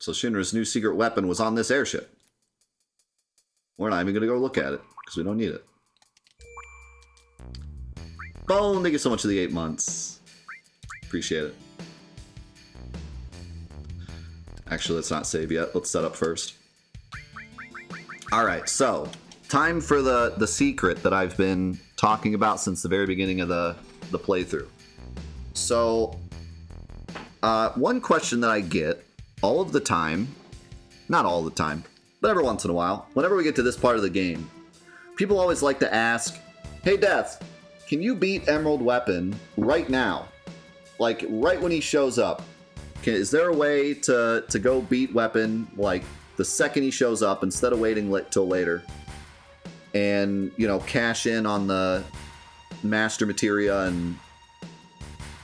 So Shinra's new secret weapon was on this airship. We're not even going to go look at it, because we don't need it. Bone, thank you so much for the 8 months. Appreciate it. Actually, let's not save yet. Let's set up first. Alright, so time for the secret that I've been talking about since the very beginning of the playthrough. So, one question that I get all of the time, not all the time, but every once in a while, whenever we get to this part of the game, people always like to ask, hey Death, can you beat Emerald Weapon right now? Like, right when he shows up. Is there a way to go beat Weapon, like, the second he shows up, instead of waiting till later? And, you know, cash in on the Master Materia and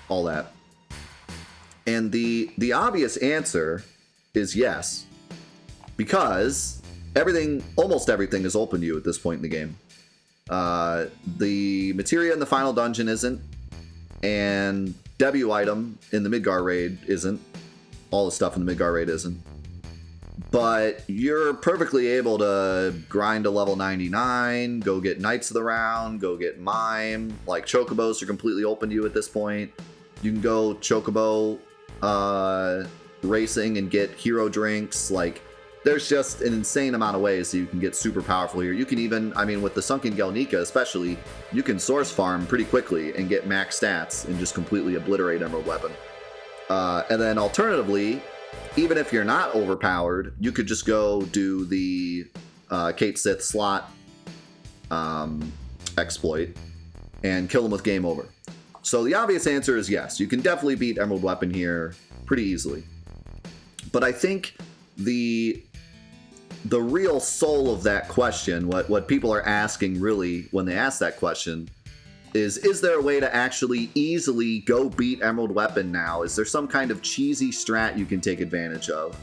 all that. And the obvious answer is yes. Because almost everything is open to you at this point in the game. The materia in the final dungeon isn't, and debut item in the Midgar raid isn't. All the stuff in the Midgar raid isn't. But you're perfectly able to grind to level 99, go get Knights of the Round, go get Mime. Like, Chocobos are completely open to you at this point. You can go Chocobo racing and get hero drinks. Like, there's just an insane amount of ways that you can get super powerful here. You can even, I mean, with the Sunken Gelnika especially, you can source farm pretty quickly and get max stats and just completely obliterate Emerald Weapon. And then alternatively, even if you're not overpowered, you could just go do the Kate Sith slot exploit and kill him with game over. So the obvious answer is yes, you can definitely beat Emerald Weapon here pretty easily. But I think the real soul of that question, what people are asking really when they ask that question, is there a way to actually easily go beat Emerald Weapon now? Is there some kind of cheesy strat you can take advantage of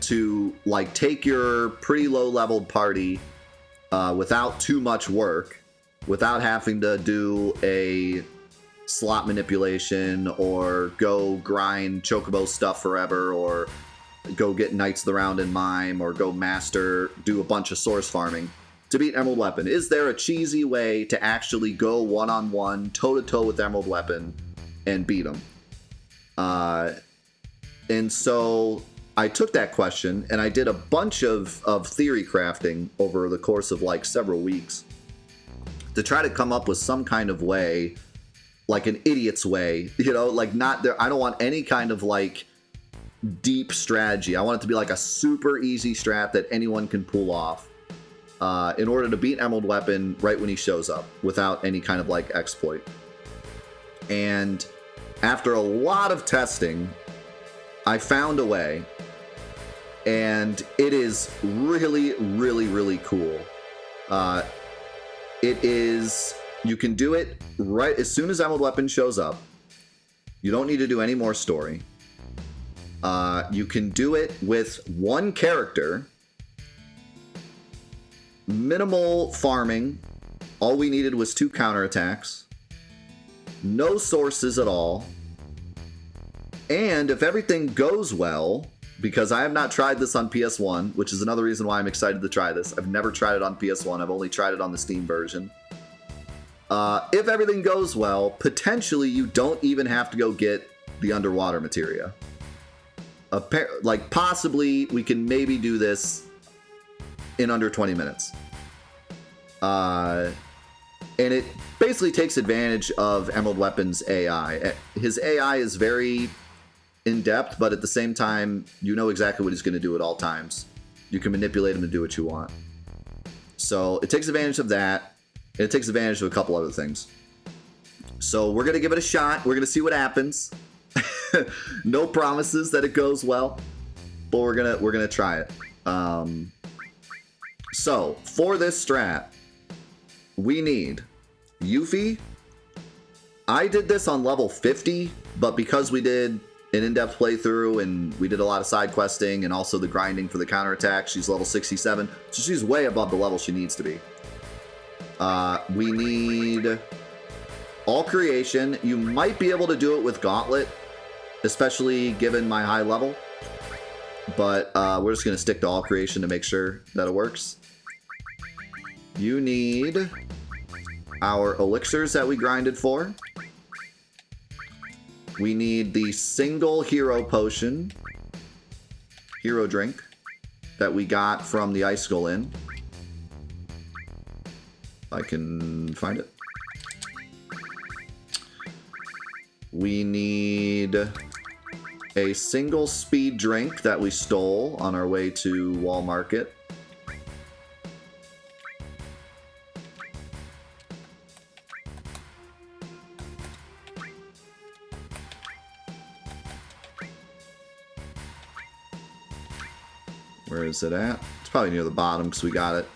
to, like, take your pretty low-leveled party without too much work, without having to do a slot manipulation or go grind Chocobo stuff forever, or go get Knights of the Round and Mime, or go master, do a bunch of source farming to beat Emerald Weapon? Is there a cheesy way to actually go one-on-one, toe-to-toe with Emerald Weapon and beat him? And so I took that question and I did a bunch of theory crafting over the course of like several weeks to try to come up with some kind of way, like an idiot's way, you know, like not there. I don't want any kind of like deep strategy. I want it to be like a super easy strat that anyone can pull off in order to beat Emerald Weapon right when he shows up without any kind of like exploit. And after a lot of testing, I found a way, and it is really, really, really cool. It is, you can do it right as soon as Emerald Weapon shows up. You don't need to do any more story. You can do it with one character, minimal farming. All we needed was 2 counterattacks, no sources at all. And if everything goes well, because I have not tried this on PS1, which is another reason why I'm excited to try this. I've never tried it on PS1. I've only tried it on the Steam version. If everything goes well, potentially you don't even have to go get the underwater materia. Like, possibly we can maybe do this in under 20 minutes. And it basically takes advantage of Emerald Weapon's AI. His AI is very in-depth, but at the same time, you know exactly what he's going to do at all times. You can manipulate him to do what you want. So it takes advantage of that, and it takes advantage of a couple other things. So we're going to give it a shot. We're going to see what happens. No promises that it goes well, but we're gonna try it. So for this strat, we need Yuffie. I did this on level 50, but because we did an in-depth playthrough and we did a lot of side questing and also the grinding for the counterattack, she's level 67, so she's way above the level she needs to be. We need All Creation. You might be able to do it with Gauntlet, especially given my high level. but we're just going to stick to all creation to make sure that it works. You need our elixirs that we grinded for. We need the single hero potion, hero drink, that we got from the Icicle Inn. If I can find it. We need a single speed drink that we stole on our way to Wall Market. Where is it at? It's probably near the bottom because we got it.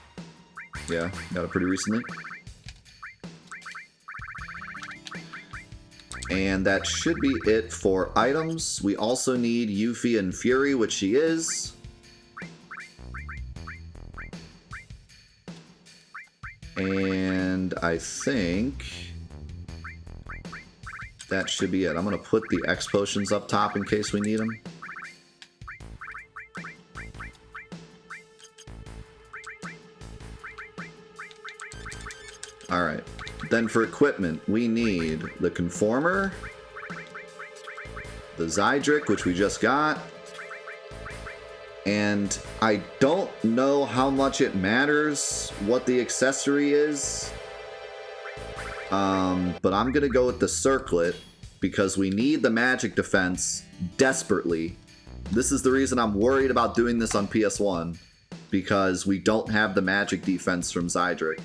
Yeah, got it pretty recently. And that should be it for items. We also need Yuffie and Fury, which she is. And I think that should be it. I'm going to put the X potions up top in case we need them. Alright, then for equipment, we need the Conformer, the Zydric, which we just got, and I don't know how much it matters what the accessory is, but I'm going to go with the Circlet, because we need the magic defense desperately. This is the reason I'm worried about doing this on PS1, because we don't have the magic defense from Zydric.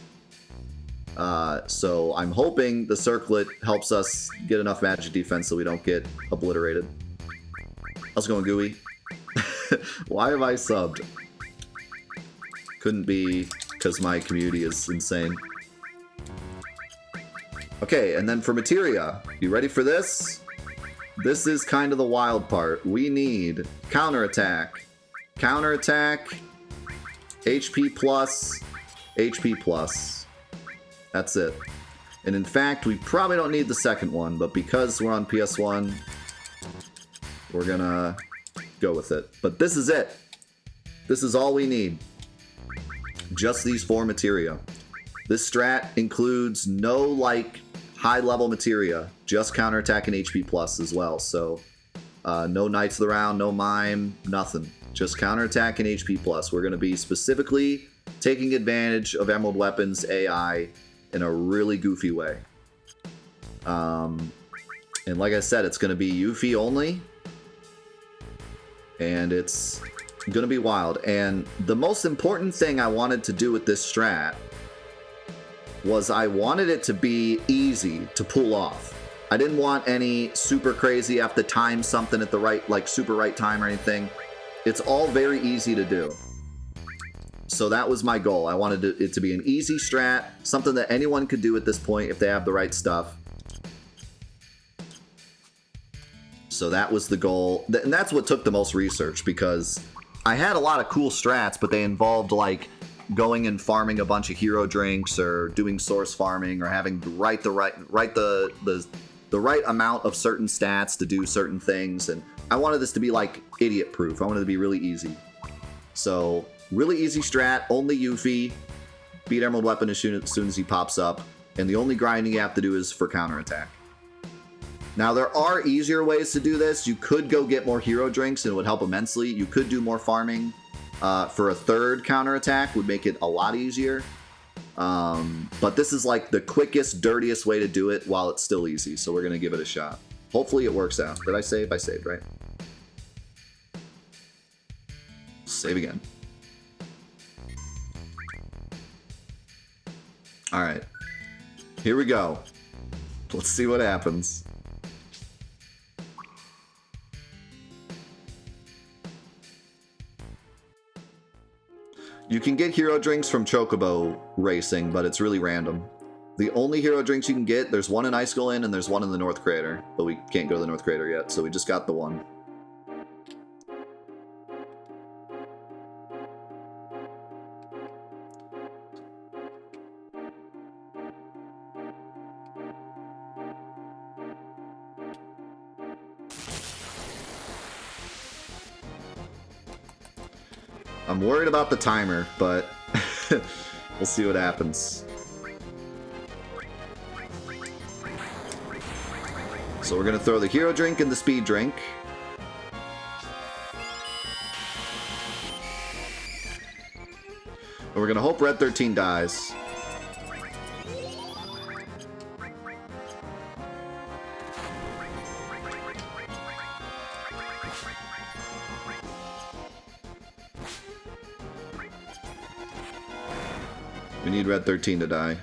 So I'm hoping the Circlet helps us get enough magic defense so we don't get obliterated. How's it going, Gooey? Why have I subbed? Couldn't be because my community is insane. Okay, and then for materia, you ready for this? This is kind of the wild part. We need counterattack, counterattack, HP plus, HP plus. That's it. And in fact, we probably don't need the second one, but because we're on PS1, we're gonna go with it. But this is it. This is all we need. Just these 4 materia. This strat includes no, like, high-level materia, just counterattack and HP plus as well. So, no Knights of the Round, no Mime, nothing. Just counterattack and HP plus. We're gonna be specifically taking advantage of Emerald Weapon's AI in a really goofy way. And like I said, it's going to be Yuffie only. And it's going to be wild. And the most important thing I wanted to do with this strat was I wanted it to be easy to pull off. I didn't want any super crazy, have to time something at the right, like super right time or anything. It's all very easy to do. So that was my goal. I wanted it to be an easy strat, something that anyone could do at this point if they have the right stuff. So that was the goal. And that's what took the most research, because I had a lot of cool strats, but they involved like going and farming a bunch of hero drinks or doing source farming or having the right amount of certain stats to do certain things. And I wanted this to be like idiot proof. I wanted it to be really easy. So really easy strat, only Yuffie, beat Emerald Weapon as soon as he pops up, and the only grinding you have to do is for counterattack. Now there are easier ways to do this. You could go get more hero drinks and it would help immensely. You could do more farming for a third counterattack, would make it a lot easier. But this is like the quickest, dirtiest way to do it while it's still easy, so we're going to give it a shot. Hopefully it works out. Did I save? I saved, right? Save again. Alright, here we go. Let's see what happens. You can get hero drinks from Chocobo Racing, but it's really random. The only hero drinks you can get, there's one in Icicle Inn and there's one in the North Crater, but we can't go to the North Crater yet, so we just got the one. I'm worried about the timer, but we'll see what happens. So we're going to throw the hero drink and the speed drink. And we're going to hope Red 13 dies. We need Red 13 to die.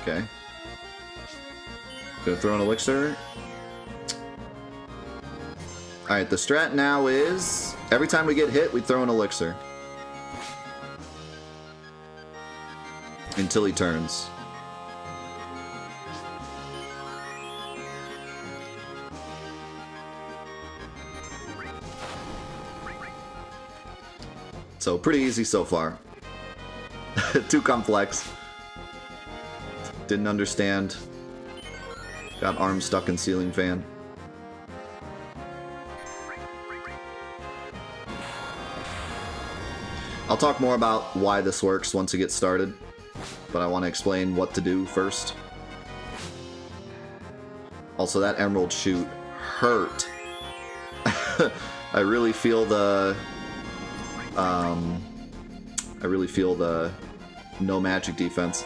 Okay. Gonna throw an elixir. Alright, the strat now is every time we get hit, we throw an elixir. Until he turns. So, pretty easy so far. Too complex. Didn't understand. Got arms stuck in ceiling fan. I'll talk more about why this works once it gets started, but I want to explain what to do first. Also, that emerald shoot hurt. I really feel the no magic defense.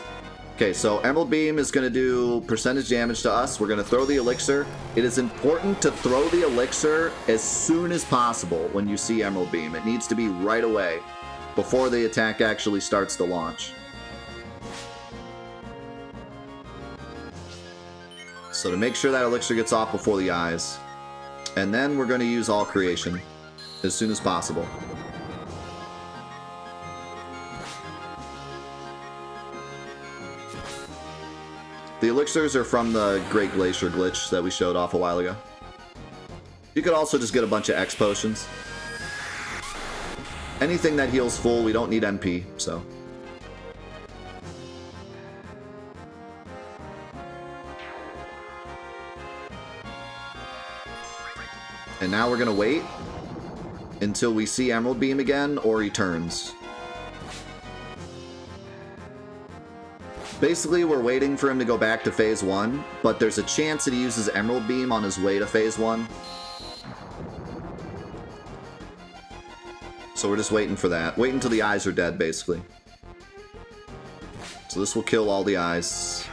Okay, so Emerald Beam is going to do percentage damage to us. We're going to throw the elixir. It is important to throw the elixir as soon as possible when you see Emerald Beam. It needs to be right away, before the attack actually starts to launch. So to make sure that elixir gets off before the eyes. And then we're going to use All Creation as soon as possible. The elixirs are from the Great Glacier glitch that we showed off a while ago. You could also just get a bunch of X potions. Anything that heals full, we don't need MP, so. And now we're gonna wait until we see Emerald Beam again, or he turns. Basically, we're waiting for him to go back to Phase 1, but there's a chance that he uses Emerald Beam on his way to Phase 1. So we're just waiting for that. Wait until the eyes are dead, basically. So this will kill all the eyes.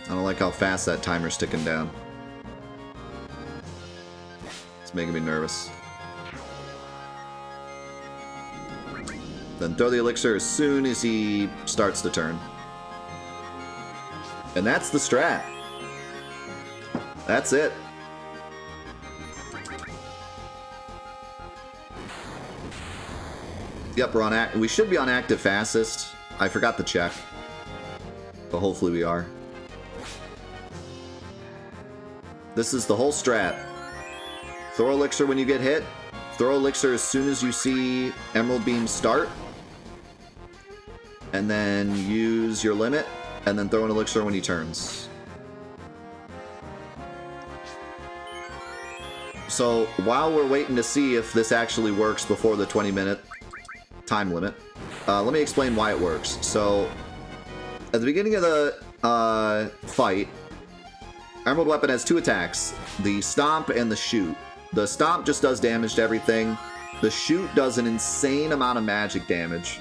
I don't like how fast that timer's ticking down. It's making me nervous. Then throw the elixir as soon as he starts the turn. And that's the strat. That's it. Yep, we're on we should be on active fastest. I forgot to check. But hopefully we are. This is the whole strat. Throw elixir when you get hit. Throw elixir as soon as you see Emerald Beam start. And then use your limit, and then throw an elixir when he turns. So, while we're waiting to see if this actually works before the 20-minute time limit, let me explain why it works. So, at the beginning of the fight, Emerald Weapon has two attacks, the Stomp and the Shoot. The Stomp just does damage to everything. The Shoot does an insane amount of magic damage.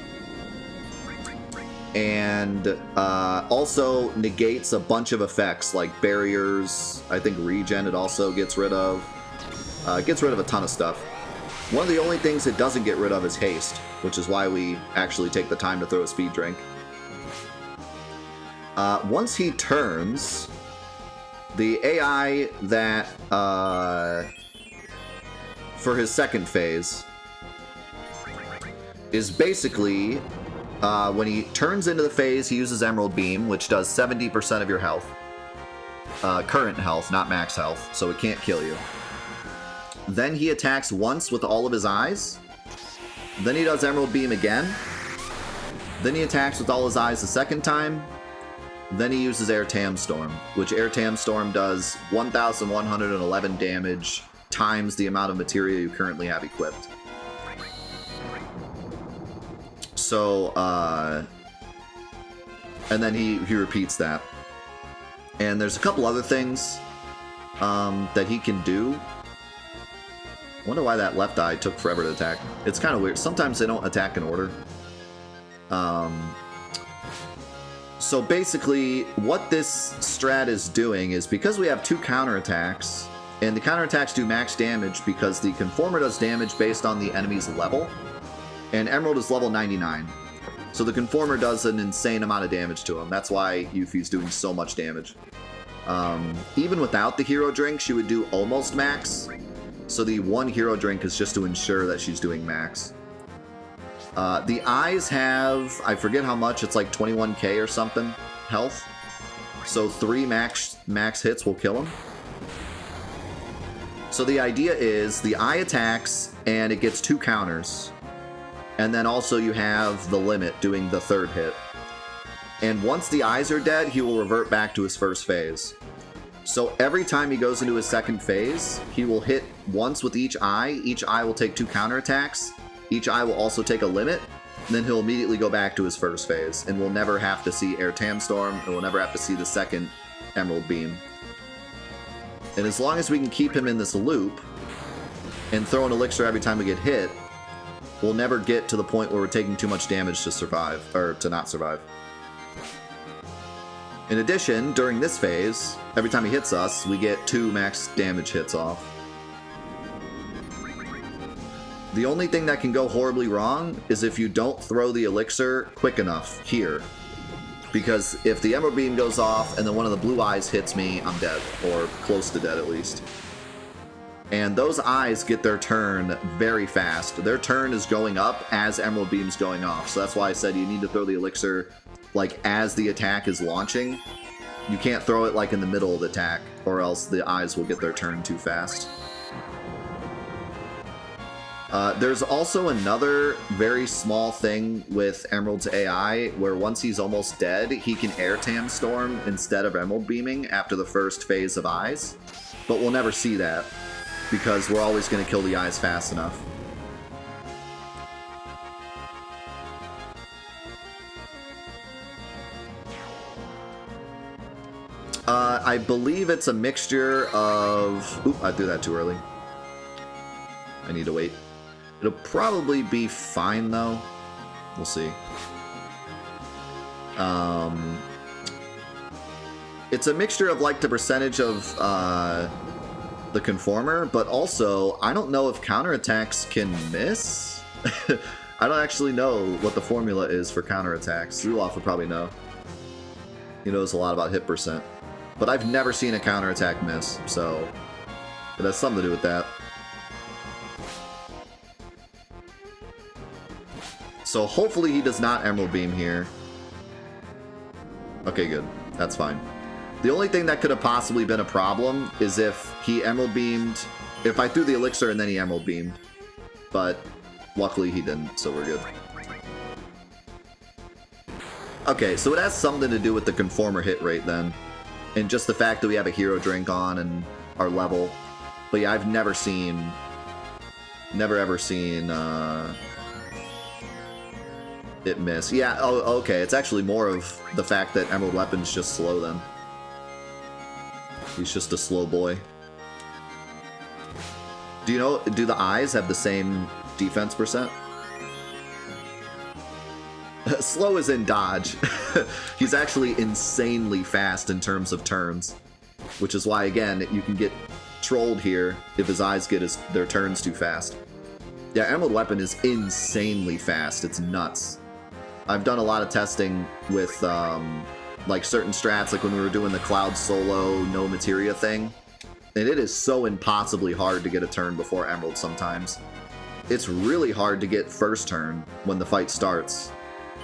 And also negates a bunch of effects like barriers. I think regen it also gets rid of. Gets rid of a ton of stuff. One of the only things it doesn't get rid of is haste, which is why we actually take the time to throw a speed drink. Once he turns, the AI that for his second phase is basically when he turns into the phase, he uses Emerald Beam, which does 70% of your health. Current health, not max health, so it can't kill you. Then he attacks once with all of his eyes, Then he does Emerald Beam again. Then he attacks with all his eyes the second time. Then he uses Air Tam Storm, which Air Tam Storm does 1,111 damage times the amount of materia you currently have equipped. So, and then he repeats that. And there's a couple other things that he can do. I wonder why that left eye took forever to attack. It's kind of weird. Sometimes they don't attack in order. So basically, what this strat is doing is because we have 2 counterattacks, and the counterattacks do max damage because the Conformer does damage based on the enemy's level, and Emerald is level 99. So the Conformer does an insane amount of damage to him. That's why Yuffie's doing so much damage. Even without the hero drink, she would do almost max. So the 1 hero drink is just to ensure that she's doing max. The eyes have, I forget how much, it's like 21k or something, health. So 3 max hits will kill him. So the idea is the eye attacks and it gets 2 counters. And then also you have the limit doing the 3rd hit. And once the eyes are dead, he will revert back to his first phase. So every time he goes into his second phase, he will hit once with each eye. Each eye will take 2 counterattacks. Each eye will also take a limit. And then he'll immediately go back to his first phase. And we'll never have to see Air Tam Storm. And we'll never have to see the second Emerald Beam. And as long as we can keep him in this loop and throw an elixir every time we get hit, we'll never get to the point where we're taking too much damage to survive, or to not survive. In addition, during this phase, every time he hits us, we get 2 max damage hits off. The only thing that can go horribly wrong is if you don't throw the elixir quick enough here. Because if the Emerald Beam goes off and then one of the blue eyes hits me, I'm dead. Or close to dead at least. And those eyes get their turn very fast. Their turn is going up as Emerald Beam's going off. So that's why I said you need to throw the elixir like as the attack is launching. You can't throw it like in the middle of the attack, or else the eyes will get their turn too fast. There's also another very small thing with Emerald's AI, where once he's almost dead, he can Air Tam Storm instead of Emerald Beaming after the first phase of eyes. But we'll never see that, because we're always going to kill the eyes fast enough. I believe it's a mixture of... Oop, I threw that too early. I need to wait. It'll probably be fine, though. We'll see. It's a mixture of, like, the percentage of the Conformer, but also, I don't know if counterattacks can miss. I don't actually know what the formula is for counterattacks. Zuloff would probably know. He knows a lot about hit percent. But I've never seen a counterattack miss, so it has something to do with that. So hopefully he does not Emerald Beam here. Okay, good. That's fine. The only thing that could have possibly been a problem is if he Emerald Beamed, if I threw the elixir and then he Emerald Beamed. But luckily he didn't, so we're good. Okay, so it has something to do with the Conformer hit rate then. And just the fact that we have a hero drink on and our level. But yeah, I've never seen... Never ever seen it miss. Yeah, oh, okay. It's actually more of the fact that Emerald Weapon's just slow then. He's just a slow boy. Do you know, do the eyes have the same defense percent? Slow as in dodge. He's actually insanely fast in terms of turns. Which is why, again, you can get trolled here if his eyes get their turns too fast. Yeah, Emerald Weapon is insanely fast. It's nuts. I've done a lot of testing with like certain strats, like when we were doing the Cloud Solo no materia thing. And it is so impossibly hard to get a turn before Emerald sometimes. It's really hard to get first turn when the fight starts.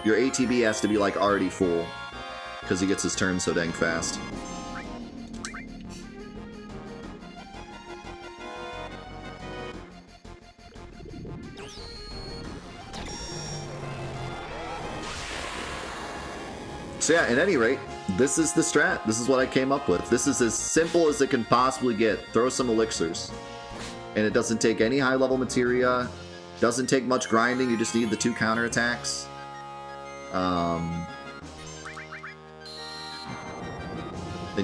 Your ATB has to be like already full, because he gets his turn so dang fast. So yeah, at any rate, this is the strat. This is what I came up with. This is as simple as it can possibly get. Throw some elixirs. And it doesn't take any high-level materia. Doesn't take much grinding. You just need the 2 counterattacks. And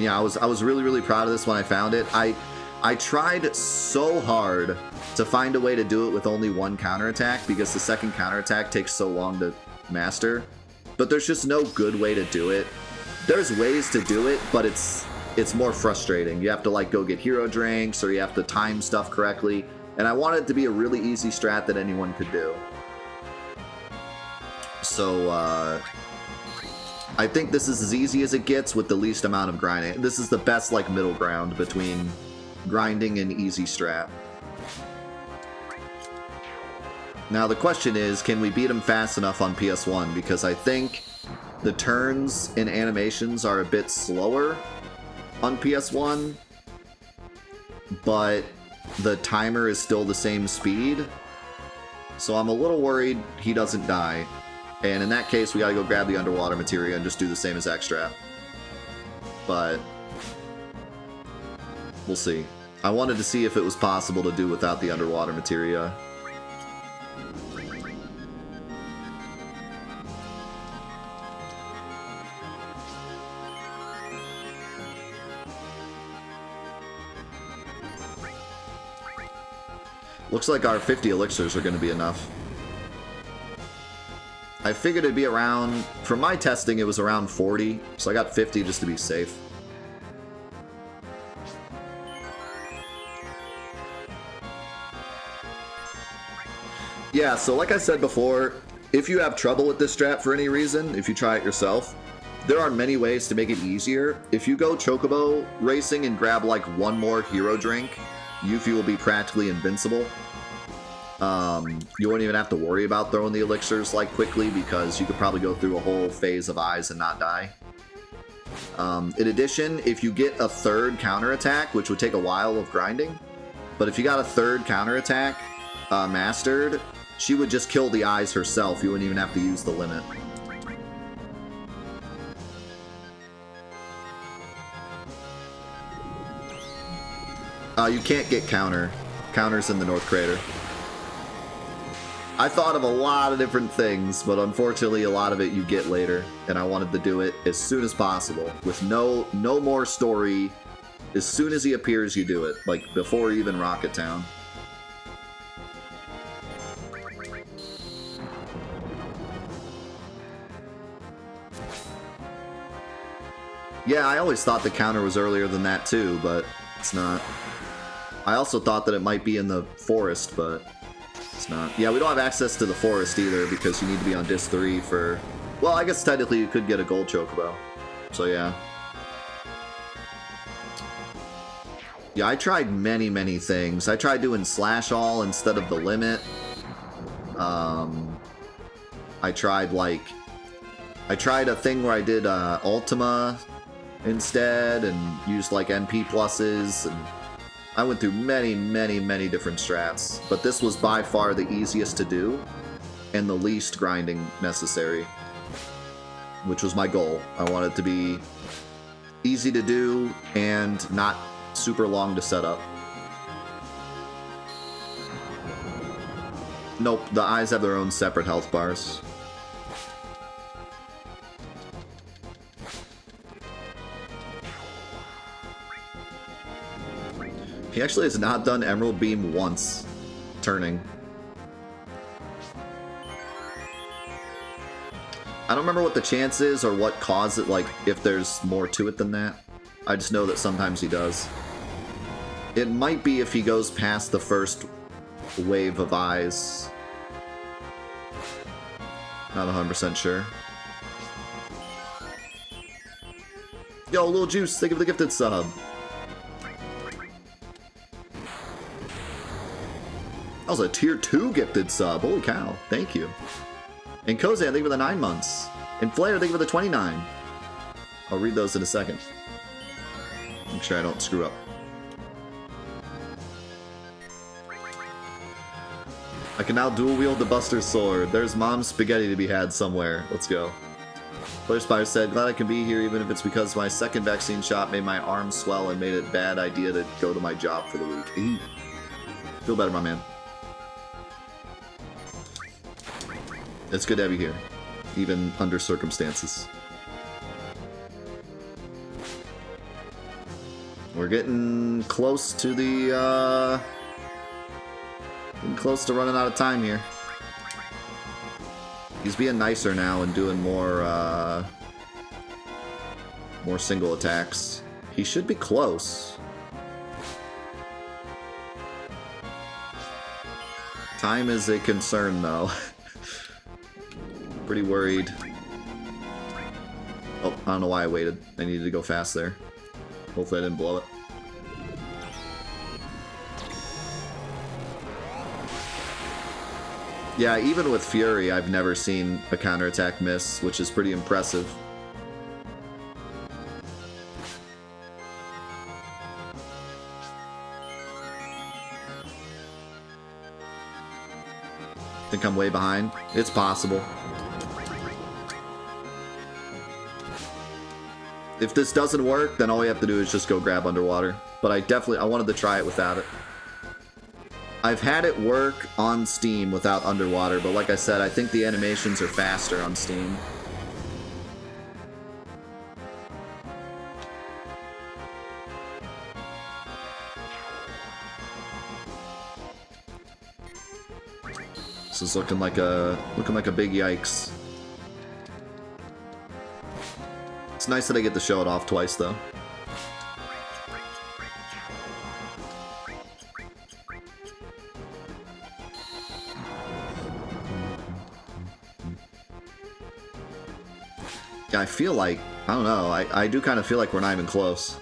yeah, I was really, really proud of this when I found it. I tried so hard to find a way to do it with only 1 counterattack because the second counterattack takes so long to master. But there's just no good way to do it. There's ways to do it, but it's more frustrating. You have to like go get hero drinks, or you have to time stuff correctly. And I wanted it to be a really easy strat that anyone could do. So I think this is as easy as it gets with the least amount of grinding. This is the best like middle ground between grinding and easy strat. Now the question is, can we beat him fast enough on PS1? Because I think the turns and animations are a bit slower on PS1, but the timer is still the same speed. So I'm a little worried he doesn't die. And in that case, we gotta go grab the underwater materia and just do the same as Extra. But we'll see. I wanted to see if it was possible to do without the underwater materia. Looks like our 50 elixirs are going to be enough. I figured it'd be around, from my testing, it was around 40, so I got 50 just to be safe. Yeah, so like I said before, if you have trouble with this strat for any reason, if you try it yourself, there are many ways to make it easier. If you go chocobo racing and grab like 1 more hero drink, Yuffie will be practically invincible. You won't even have to worry about throwing the elixirs like quickly because you could probably go through a whole phase of eyes and not die. In addition, if you get a 3rd counterattack, which would take a while of grinding, but if you got a 3rd counterattack mastered, she would just kill the eyes herself. You wouldn't even have to use the limit. You can't get counters in the North Crater. I thought of a lot of different things, but unfortunately a lot of it you get later, and I wanted to do it as soon as possible, with no more story. As soon as he appears, you do it, like before even Rocket Town. Yeah, I always thought the counter was earlier than that too, but it's not. I also thought that it might be in the forest, but it's not. Yeah, we don't have access to the forest either because you need to be on disc 3 for... Well, I guess technically you could get a gold chocobo. So yeah. Yeah, I tried many things. I tried doing slash all instead of the limit. I tried a thing where I did Ultima instead and used like NP pluses, and I went through many different strats, but this was by far the easiest to do and the least grinding necessary, which was my goal. I wanted it to be easy to do and not super long to set up. Nope, the eyes have their own separate health bars. He actually has not done Emerald Beam once, turning. I don't remember what the chance is or what caused it, like, if there's more to it than that. I just know that sometimes he does. It might be if he goes past the first wave of eyes. Not 100% sure. Yo, Lil Juice, think of the gifted sub. That was a tier 2 gifted sub. Holy cow. Thank you. And Kozan, thank you for the 9 months. And Flair, thank you for the 29. I'll read those in a second. Make sure I don't screw up. I can now dual wield the Buster Sword. There's mom's spaghetti to be had somewhere. Let's go. Player Spire said, glad I can be here even if it's because my second vaccine shot made my arm swell and made it a bad idea to go to my job for the week. Eee. Feel better, my man. It's good to have you here, even under circumstances. We're getting close to the, getting close to running out of time here. He's being nicer now and doing more, more single attacks. He should be close. Time is a concern, though. Pretty worried. Oh, I don't know why I waited. I needed to go fast there. Hopefully I didn't blow it. Yeah, even with Fury, I've never seen a counterattack miss, which is pretty impressive. Think I'm way behind? It's possible. If this doesn't work, then all we have to do is just go grab underwater. But I wanted to try it without it. I've had it work on Steam without underwater, but like I said, I think the animations are faster on Steam. This is looking like a big yikes. It's nice that I get to show it off twice, though. Yeah, I feel like, I don't know, I do kind of feel like we're not even close.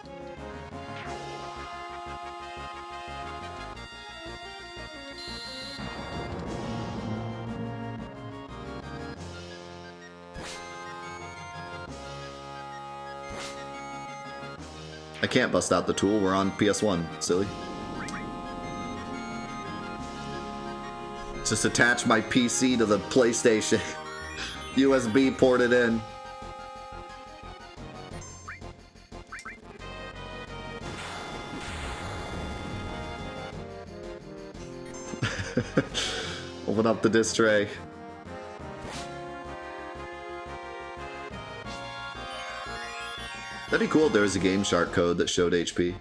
I can't bust out the tool, we're on PS1, silly. Just attach my PC to the PlayStation. USB port it in. Open up the disc tray. That'd be cool if there was a Game Shark code that showed HP.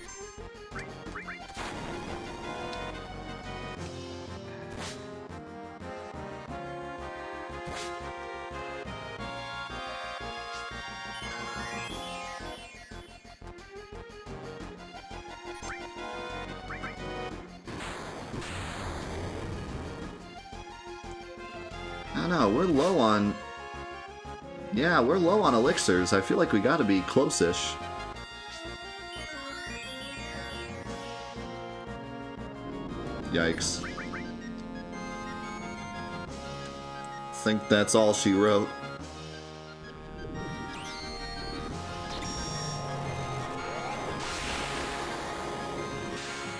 I don't know, we're low on... Yeah, we're low on elixirs. I feel like we gotta be close-ish. Yikes. Think that's all she wrote.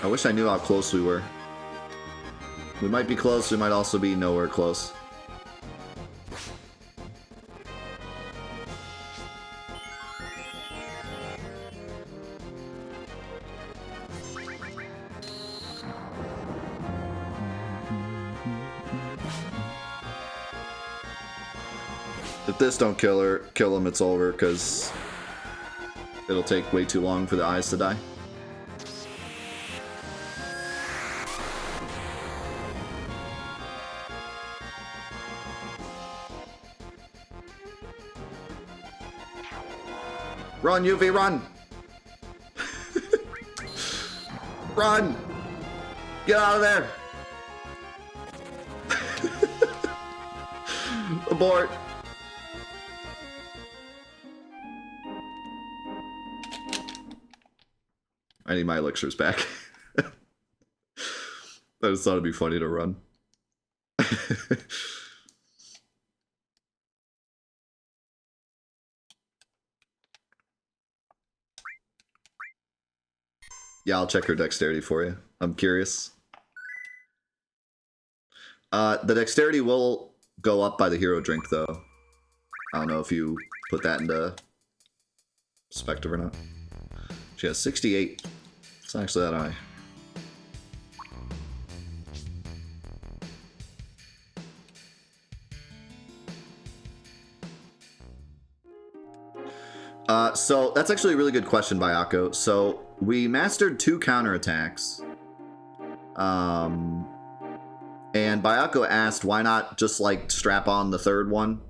I wish I knew how close we were. We might be close, we might also be nowhere close. If this don't kill him, it's over, because it'll take way too long for the eyes to die. Run, UV, run! Run! Get out of there! Abort! I need my elixirs back. I just thought it'd be funny to run. Yeah, I'll check her dexterity for you. I'm curious. The dexterity will go up by the hero drink, though. I don't know if you put that into perspective or not. She has 68. It's actually that high. So that's actually a really good question by Akko. So we mastered 2 counterattacks. And Bayako asked, why not just like strap on the 3rd one?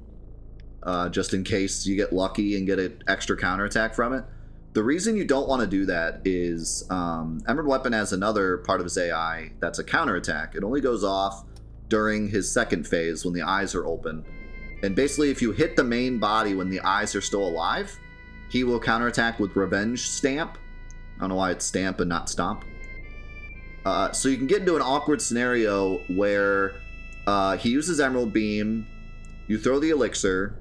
Just in case you get lucky and get an extra counterattack from it. The reason you don't want to do that is Emerald Weapon has another part of his AI that's a counterattack. It only goes off during his 2nd phase when the eyes are open. And basically if you hit the main body when the eyes are still alive, he will counterattack with Revenge Stamp. I don't know why it's Stamp and not Stomp. So you can get into an awkward scenario where he uses Emerald Beam, you throw the Elixir,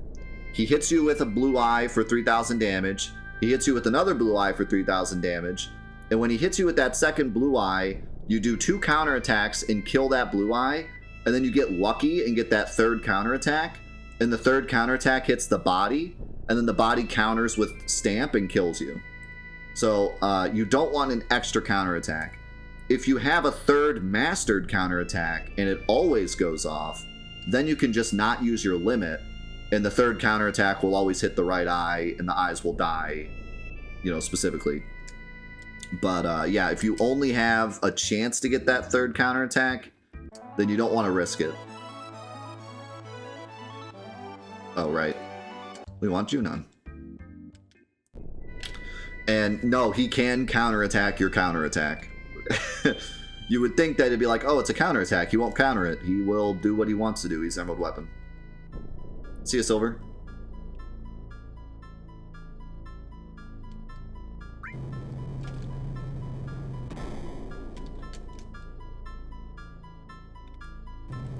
he hits you with a Blue Eye for 3,000 damage, he hits you with another Blue Eye for 3,000 damage, and when he hits you with that 2nd Blue Eye, you do 2 counterattacks and kill that Blue Eye, and then you get lucky and get that 3rd counterattack, and the 3rd counterattack hits the body, and then the body counters with Stamp and kills you. So you don't want an extra counterattack. If you have a 3rd mastered counterattack and it always goes off, then you can just not use your limit, and the 3rd counterattack will always hit the right eye, and the eyes will die, you know, specifically. But yeah, if you only have a chance to get that 3rd counterattack, then you don't want to risk it. Oh, right. We want Junon. And no, he can counterattack your counterattack. You would think that it'd be like, oh, it's a counterattack. He won't counter it. He will do what he wants to do. He's Emerald Weapon. See you, Silver.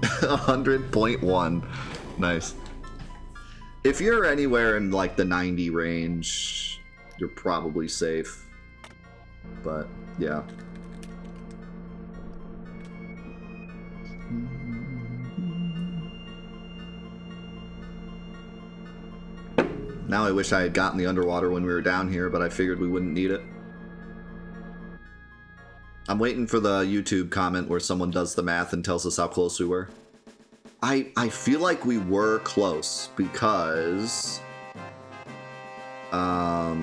$100.1. Nice. If you're anywhere in like the 90 range, you're probably safe. But yeah. Now I wish I had gotten the underwater when we were down here, but I figured we wouldn't need it. I'm waiting for the YouTube comment where someone does the math and tells us how close we were. I feel like we were close because of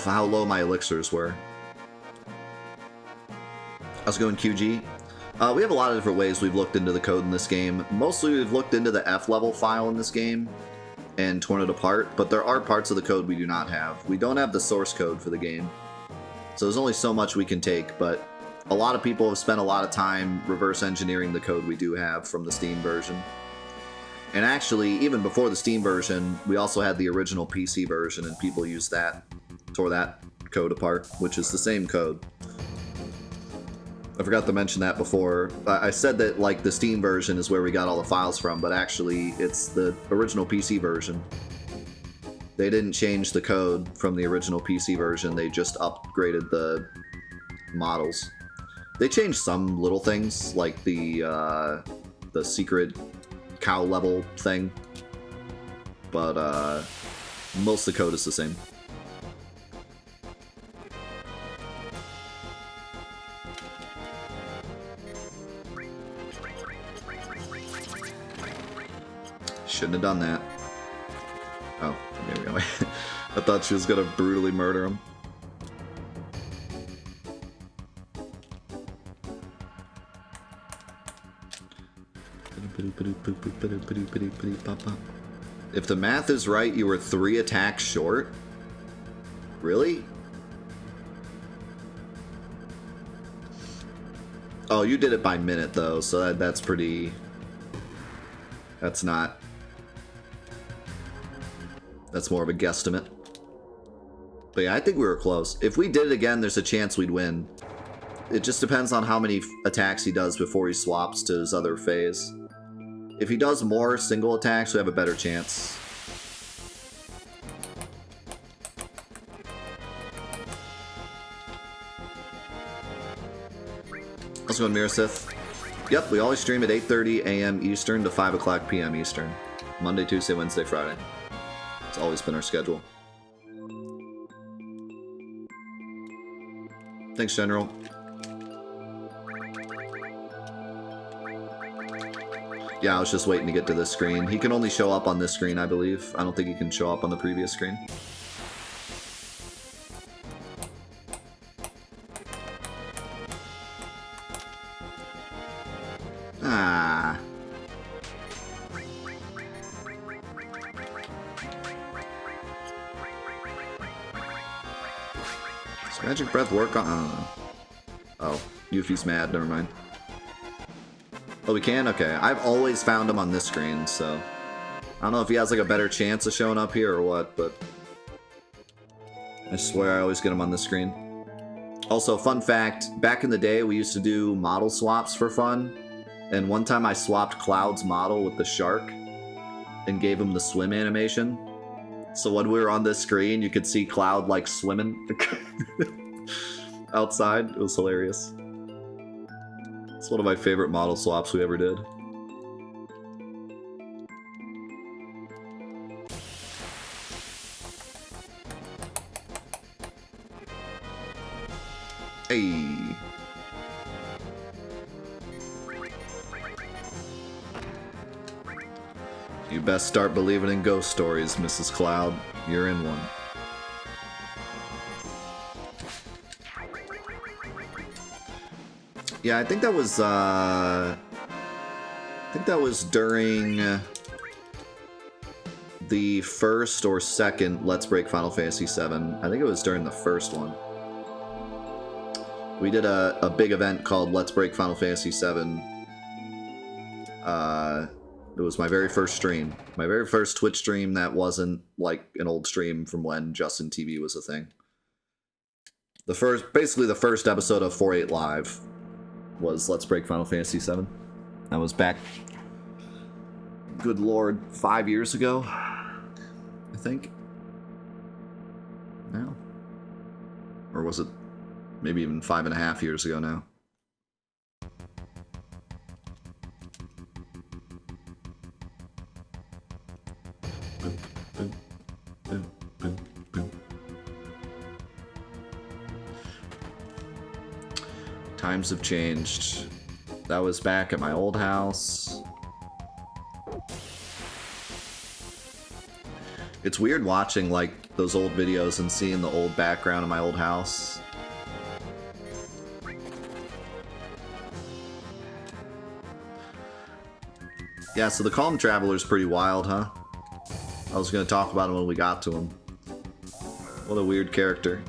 how low my elixirs were. How's it going, QG? We have a lot of different ways we've looked into the code in this game. Mostly we've looked into the F level file in this game and torn it apart, but there are parts of the code we do not have. We don't have the source code for the game, so there's only so much we can take, but a lot of people have spent a lot of time reverse engineering the code we do have from the Steam version. And actually, even before the Steam version, we also had the original PC version, and people used that, tore that code apart, which is the same code. I forgot to mention that before. I said that like the Steam version is where we got all the files from, but actually it's the original PC version. They didn't change the code from the original PC version, they just upgraded the models. They changed some little things, like the secret cow level thing, but most of the code is the same. Shouldn't have done that. Oh, there we go. I thought she was gonna brutally murder him. If the math is right, you were 3 attacks short? Really? Oh, you did it by minute though, so that's pretty... That's not... That's more of a guesstimate. But yeah, I think we were close. If we did it again, there's a chance we'd win. It just depends on how many attacks he does before he swaps to his other phase. If he does more single attacks, we have a better chance. Let's go, Mirasith. Yep, we always stream at 8:30 a.m. Eastern to 5 o'clock p.m. Eastern. Monday, Tuesday, Wednesday, Friday. It's always been our schedule. Thanks, General. Yeah, I was just waiting to get to this screen. He can only show up on this screen, I believe. I don't think he can show up on the previous screen. Ah. Does Magic Breath work on... Oh, Yuffie's mad, never mind. Oh, we can? Okay. I've always found him on this screen, so... I don't know if he has like a better chance of showing up here or what, but... I swear I always get him on this screen. Also, fun fact, back in the day we used to do model swaps for fun, and one time I swapped Cloud's model with the shark and gave him the swim animation. So when we were on this screen, you could see Cloud like swimming outside. It was hilarious. It's one of my favorite model swaps we ever did. Hey. You best start believing in ghost stories, Mrs. Cloud. You're in one. Yeah, I think that was during the first or second Let's Break Final Fantasy VII. I think it was during the first one. We did a big event called Let's Break Final Fantasy VII. It was my very first stream. My very first Twitch stream that wasn't like an old stream from when Justin TV was a thing. Basically the first episode of 4-8 Live was Let's Break Final Fantasy VII. That was back, good lord, 5 years ago, I think. Now. Or was it maybe even 5.5 years ago now? Times have changed. That was back at my old house. It's weird watching like those old videos and seeing the old background of my old house. Yeah, so the Calm Traveler's pretty wild, huh? I was gonna talk about him when we got to him. What a weird character.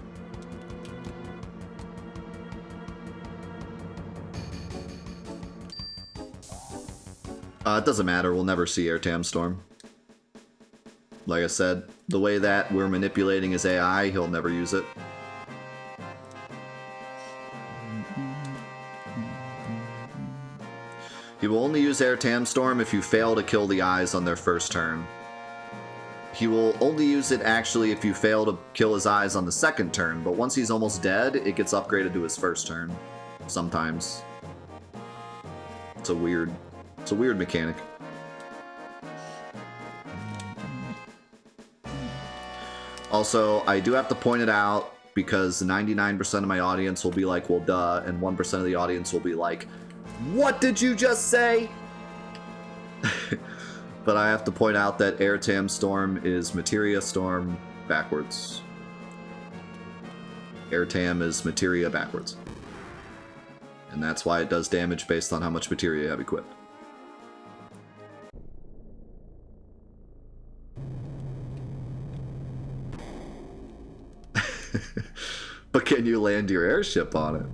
It doesn't matter, we'll never see Airtam Storm. Like I said, the way that we're manipulating his AI, he'll never use it. He will only use Airtam Storm if you fail to kill the eyes on their first turn. He will only use it actually if you fail to kill his eyes on the second turn, but once he's almost dead, it gets upgraded to his first turn. Sometimes. It's a weird mechanic. Also, I do have to point it out because 99% of my audience will be like, well, duh, and 1% of the audience will be like, what did you just say? But I have to point out that Airtam Storm is Materia Storm backwards. Airtam is Materia backwards. And that's why it does damage based on how much materia you have equipped. But can you land your airship on it?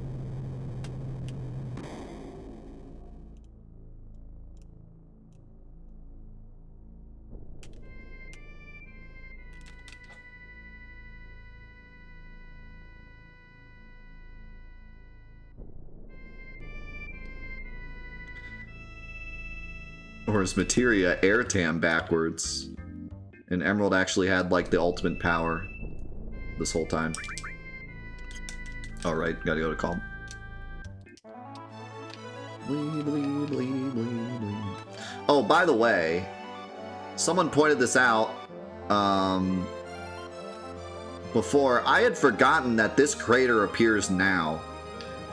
Or is Materia Airtam backwards? And Emerald actually had like the ultimate power this whole time. Alright, gotta go to Calm. Oh, by the way, someone pointed this out before. I had forgotten that this crater appears now.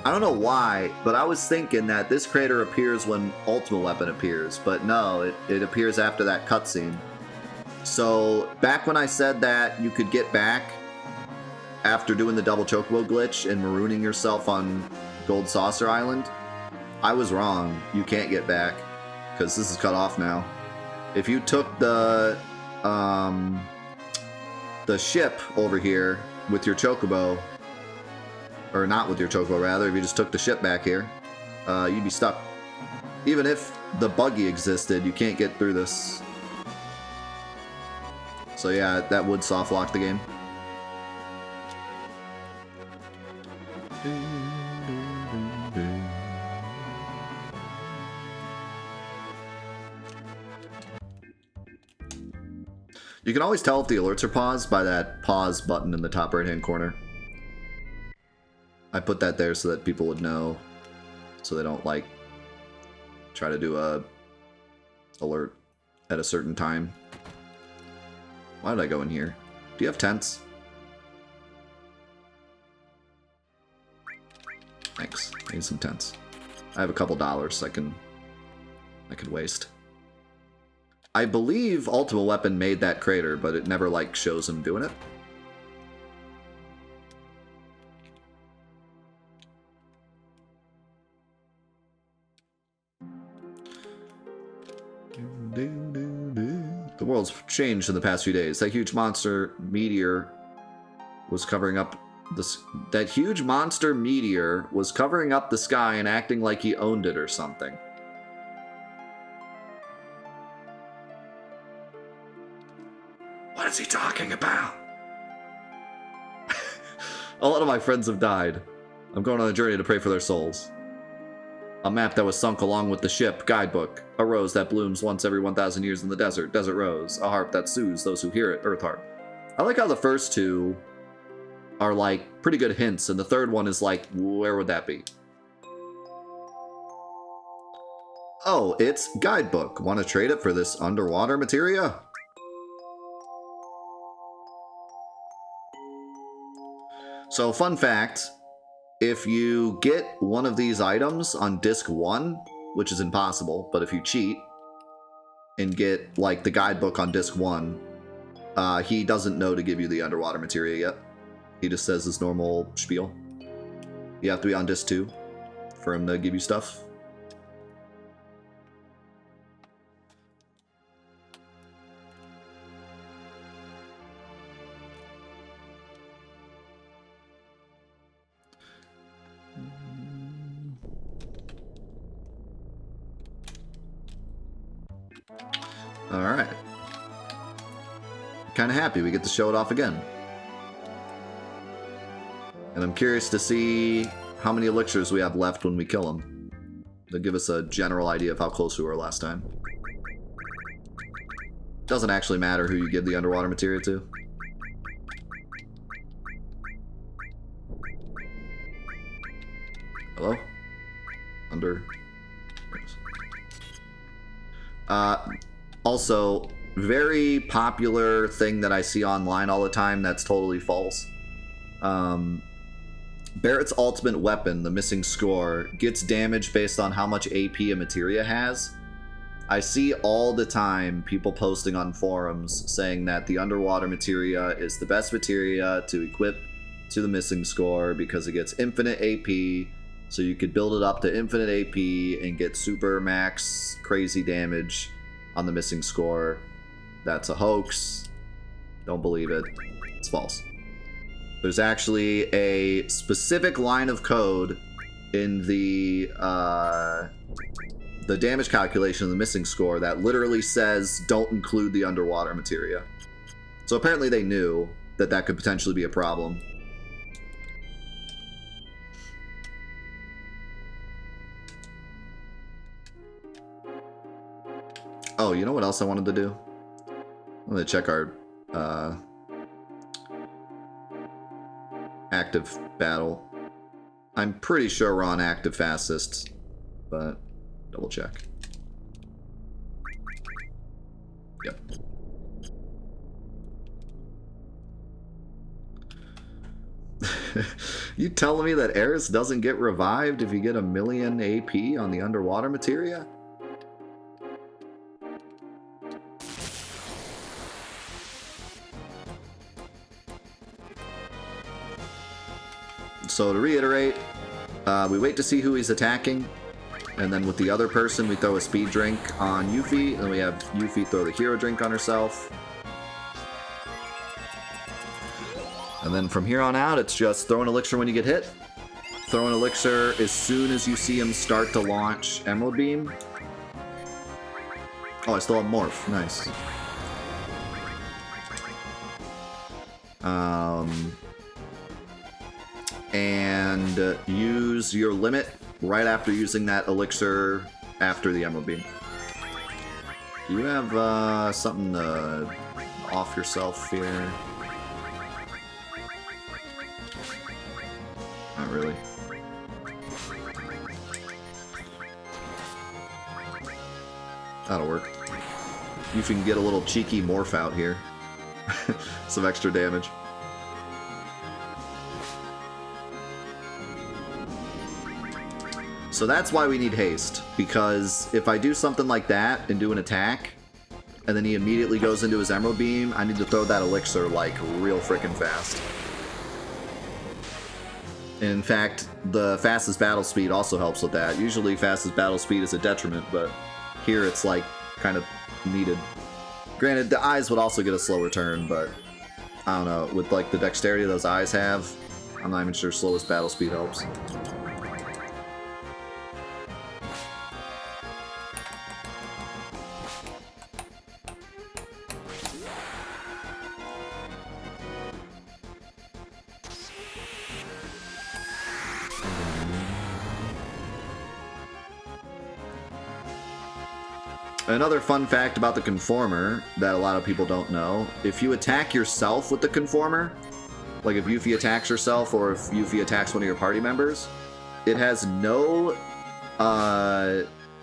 I don't know why, but I was thinking that this crater appears when Ultimate Weapon appears, but no, it appears after that cutscene. So, back when I said that you could get back after doing the double chocobo glitch and marooning yourself on Gold Saucer Island, I was wrong. You can't get back, because this is cut off now. If you took the ship over here with your chocobo, or not with your chocobo rather, if you just took the ship back here, you'd be stuck. Even if the buggy existed, you can't get through this. So yeah, that would soft lock the game. You can always tell if the alerts are paused by that pause button in the top right hand corner. I put that there so that people would know, so they don't like try to do a alert at a certain time. Why did I go in here? Do you have tents? Thanks. I need some tents. I have a couple dollars I could waste. I believe Ultimate Weapon made that crater, but it never like shows him doing it. The world's changed in the past few days. That huge monster meteor was covering up that huge monster meteor was covering up the sky and acting like he owned it or something. What is he talking about? A lot of my friends have died. I'm going on a journey to pray for their souls. A map that was sunk along with the ship, guidebook. A rose that blooms once every 1,000 years in the desert, desert rose. A harp that soothes those who hear it, earth harp. I like how the first two are like pretty good hints, and the third one is like, where would that be? Oh, it's guidebook. Want to trade it for this underwater materia? So, fun fact, if you get one of these items on disc 1, which is impossible, but if you cheat and get like the guidebook on disc 1, he doesn't know to give you the underwater materia yet. He just says his normal spiel. You have to be on disc 2 for him to give you stuff. Alright. Kind of happy we get to show it off again. And I'm curious to see how many elixirs we have left when we kill him. They'll give us a general idea of how close we were last time. Doesn't actually matter who you give the underwater materia to. Hello? Also, very popular thing that I see online all the time that's totally false. Barrett's ultimate weapon, the missing score, gets damage based on how much AP a materia has. I see all the time people posting on forums saying that the underwater materia is the best materia to equip to the missing score because it gets infinite AP, so you could build it up to infinite AP and get super max crazy damage on the missing score. That's a hoax. Don't believe it. It's false. There's actually a specific line of code in the damage calculation of the missing score that literally says don't include the underwater materia. So apparently they knew that that could potentially be a problem. Oh, you know what else I wanted to do? I'm gonna check our active battle. I'm pretty sure we're on active fastest, but double check. Yep. You telling me that Eris doesn't get revived if you get 1,000,000 AP on the underwater materia? So to reiterate, we wait to see who he's attacking, and then with the other person we throw a speed drink on Yuffie, and we have Yuffie throw the hero drink on herself. And then from here on out, it's just throw an elixir when you get hit, throw an elixir as soon as you see him start to launch Emerald Beam. Oh, I still have Morph. Nice. And use your limit right after using that elixir after the Emerald Beam. Do you have something to off yourself here? Not really. That'll work. You can get a little cheeky morph out here. Some extra damage. So that's why we need haste, because if I do something like that and do an attack, and then he immediately goes into his Emerald Beam, I need to throw that elixir like real freaking fast. And in fact, the fastest battle speed also helps with that. Usually fastest battle speed is a detriment, but here it's like kind of needed. Granted, the eyes would also get a slower turn, but I don't know, with like the dexterity those eyes have, I'm not even sure slowest battle speed helps. Another fun fact about the Conformer that a lot of people don't know, if you attack yourself with the Conformer, like if Yuffie attacks herself or if Yuffie attacks one of your party members, it has no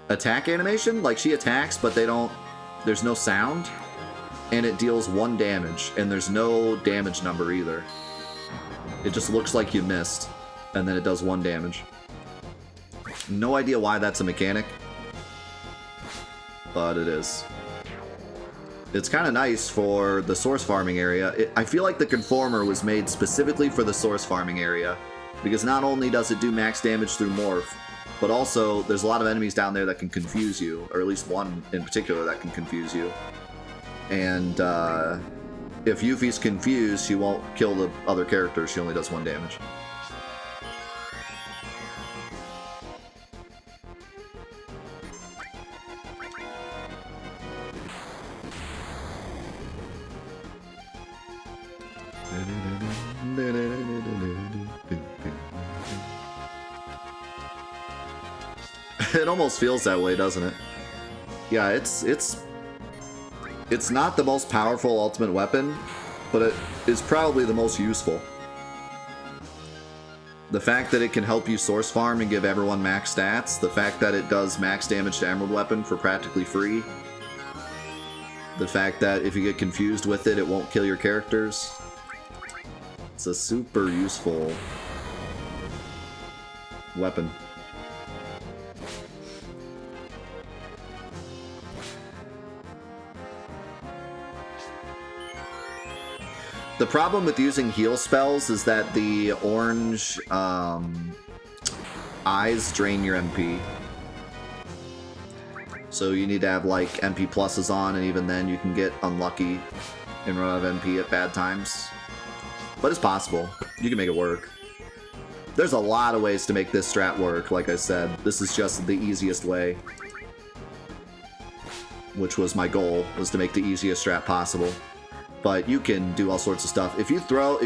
attack animation. Like she attacks, but there's no sound, and it deals 1 damage, and there's no damage number either. It just looks like you missed, and then it does 1 damage. No idea why that's a mechanic, but it is. It's kind of nice for the source farming area. I feel like the Conformer was made specifically for the source farming area, because not only does it do max damage through Morph, but also there's a lot of enemies down there that can confuse you, or at least one in particular that can confuse you. And if Yuffie's confused, she won't kill the other characters, she only does 1 damage. It almost feels that way, doesn't it? Yeah, it's not the most powerful ultimate weapon, but it is probably the most useful. The fact that it can help you source farm and give everyone max stats, the fact that it does max damage to Emerald Weapon for practically free, the fact that if you get confused with it, it won't kill your characters. It's a super useful weapon. The problem with using heal spells is that the orange eyes drain your MP. So you need to have like MP pluses on, and even then you can get unlucky and run out of MP at bad times. But it's possible. You can make it work. There's a lot of ways to make this strat work, like I said. This is just the easiest way. Which was my goal, was to make the easiest strat possible. But you can do all sorts of stuff. If you go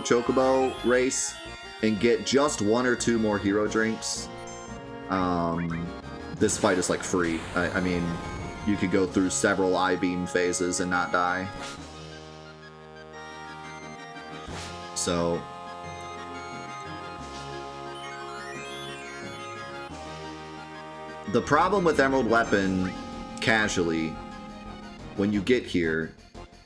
Chocobo race and get just 1 or 2 more hero drinks, this fight is like free. I mean, you could go through several I-beam phases and not die. So the problem with Emerald Weapon casually when you get here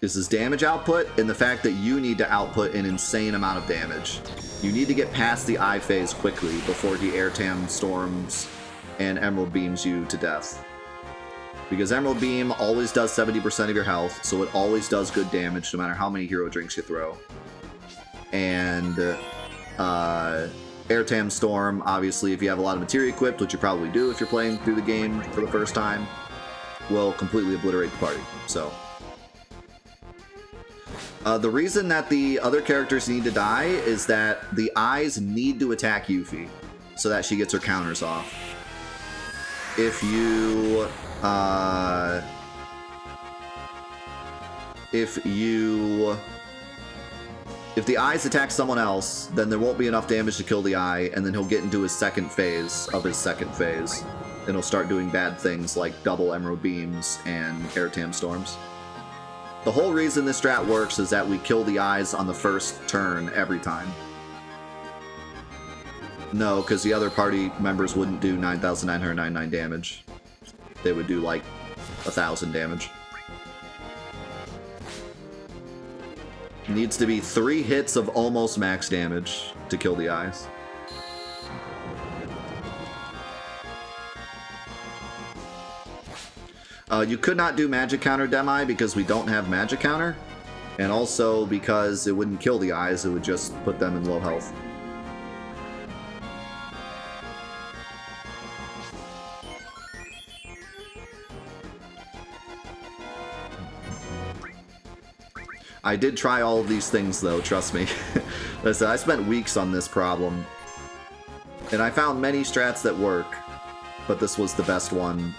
is his damage output and the fact that you need to output an insane amount of damage. You need to get past the I phase quickly before he airtam storms and emerald beams you to death. Because emerald beam always does 70% of your health, so it always does good damage no matter how many hero drinks you throw. And airtam storm, obviously, if you have a lot of materia equipped, which you probably do if you're playing through the game for the first time, will completely obliterate the party. So the reason that the other characters need to die is that the eyes need to attack Yuffie so that she gets her counters off. If you if the eyes attack someone else, then there won't be enough damage to kill the eye, and then he'll get into his second phase of his second phase, and he'll start doing bad things like double emerald beams and airtam storms. The whole reason this strat works is that we kill the eyes on the first turn every time. No, because the other party members wouldn't do 9,999 damage. They would do like 1,000 damage. Needs to be 3 hits of almost max damage to kill the eyes. You could not do magic counter Demi because we don't have magic counter, and also because it wouldn't kill the eyes, it would just put them in low health. I did try all of these things though, trust me. Listen, I spent weeks on this problem, and I found many strats that work, but this was the best one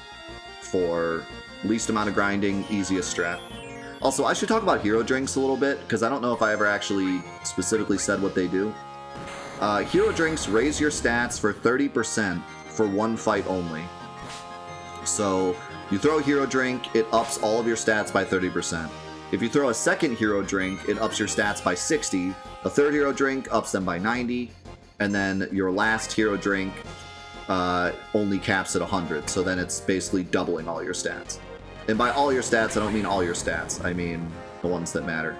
for least amount of grinding, easiest strat. Also, I should talk about hero drinks a little bit, because I don't know if I ever actually specifically said what they do. Hero drinks raise your stats for 30% for one fight only. So, you throw a hero drink, it ups all of your stats by 30%. If you throw a second hero drink, it ups your stats by 60. A third hero drink ups them by 90. And then your last hero drink only caps at 100. So then it's basically doubling all your stats. And by all your stats, I don't mean all your stats. I mean the ones that matter.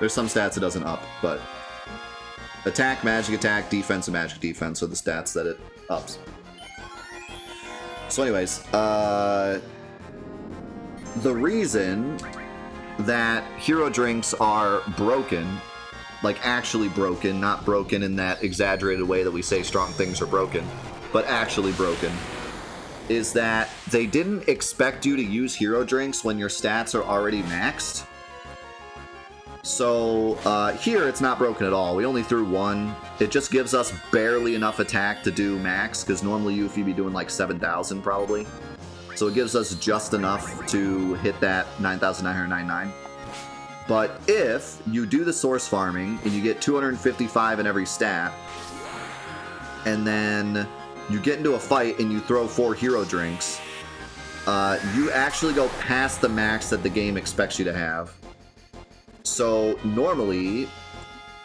There's some stats it doesn't up, but attack, magic attack, defense, and magic defense are the stats that it ups. So anyways, the reason that hero drinks are broken, like actually broken, not broken in that exaggerated way that we say strong things are broken, but actually broken, is that they didn't expect you to use hero drinks when your stats are already maxed. So here it's not broken at all. We only threw one. It just gives us barely enough attack to do max, because normally you'd be doing like 7,000 probably. So it gives us just enough to hit that 9,999. But if you do the source farming and you get 255 in every stat, and then you get into a fight and you throw 4 hero drinks, you actually go past the max that the game expects you to have. So normally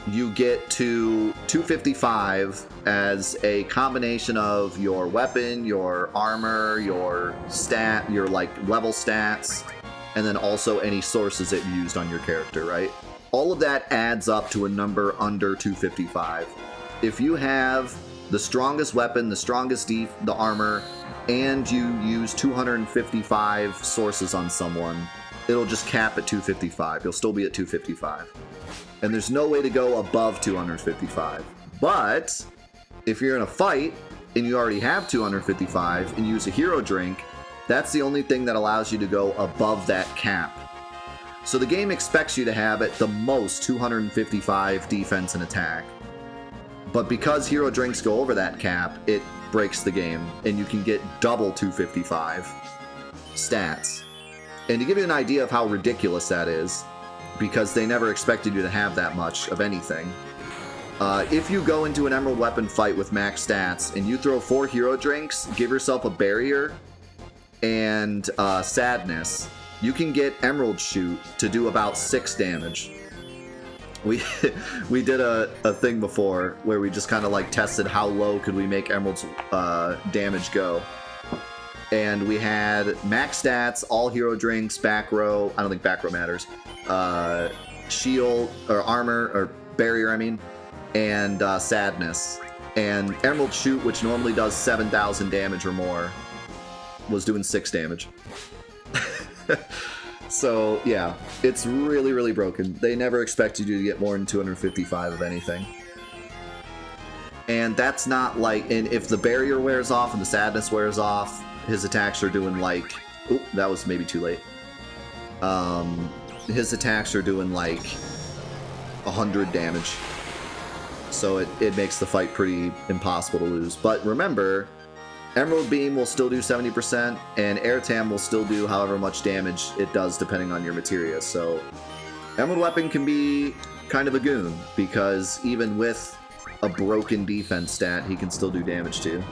you get to 255 as a combination of your weapon, your armor, your stat, your like level stats, and then also any sources that you used on your character, right? All of that adds up to a number under 255. If you have the strongest weapon, the strongest the armor, and you use 255 sources on someone, it'll just cap at 255. You'll still be at 255. And there's no way to go above 255. But if you're in a fight and you already have 255 and you use a hero drink, that's the only thing that allows you to go above that cap. So the game expects you to have at the most 255 defense and attack. But because hero drinks go over that cap, it breaks the game, and you can get double 255 stats. And to give you an idea of how ridiculous that is, because they never expected you to have that much of anything, if you go into an emerald weapon fight with max stats and you throw 4 hero drinks, give yourself a barrier and sadness, you can get emerald shoot to do about 6 damage. We did a thing before where we just kind of like tested how low could we make emerald's damage go. And we had max stats, all hero drinks, back row. I don't think back row matters. Shield, or armor, or barrier, I mean. And sadness. And Emerald Shoot, which normally does 7,000 damage or more, was doing 6 damage. So, yeah, it's really, really broken. They never expect you to get more than 255 of anything. And that's not like, and if the barrier wears off and the sadness wears off, his attacks are doing like, oop, that was maybe too late. His attacks are doing like 100 damage. So it makes the fight pretty impossible to lose. But remember, Emerald Beam will still do 70%, and Air Tam will still do however much damage it does depending on your materia. So Emerald Weapon can be kind of a goon, because even with a broken defense stat, he can still do damage to you.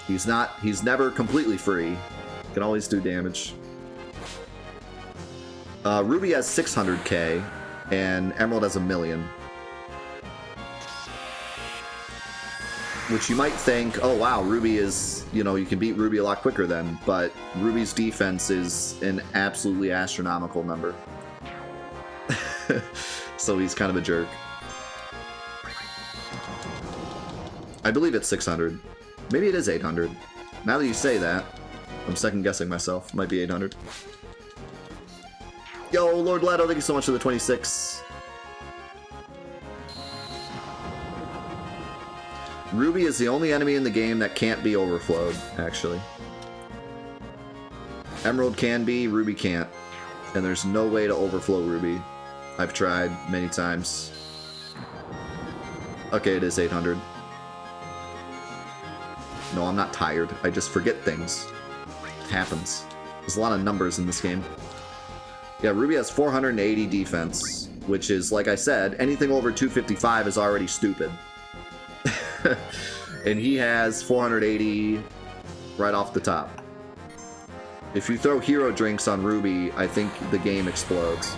He's never completely free. He can always do damage. Ruby has 600k, and Emerald has 1 million. Which you might think, oh wow, Ruby is, you know, you can beat Ruby a lot quicker then, but Ruby's defense is an absolutely astronomical number. So he's kind of a jerk. I believe it's 600. Maybe it is 800. Now that you say that, I'm second guessing myself. Might be 800. Yo, Lord Leto, thank you so much for the 26. Ruby is the only enemy in the game that can't be overflowed, actually. Emerald can be, Ruby can't. And there's no way to overflow Ruby. I've tried many times. Okay, it is 800. No, I'm not tired. I just forget things. It happens. There's a lot of numbers in this game. Yeah, Ruby has 480 defense, which is, like I said, anything over 255 is already stupid. And he has 480 right off the top. If you throw hero drinks on Ruby, I think the game explodes.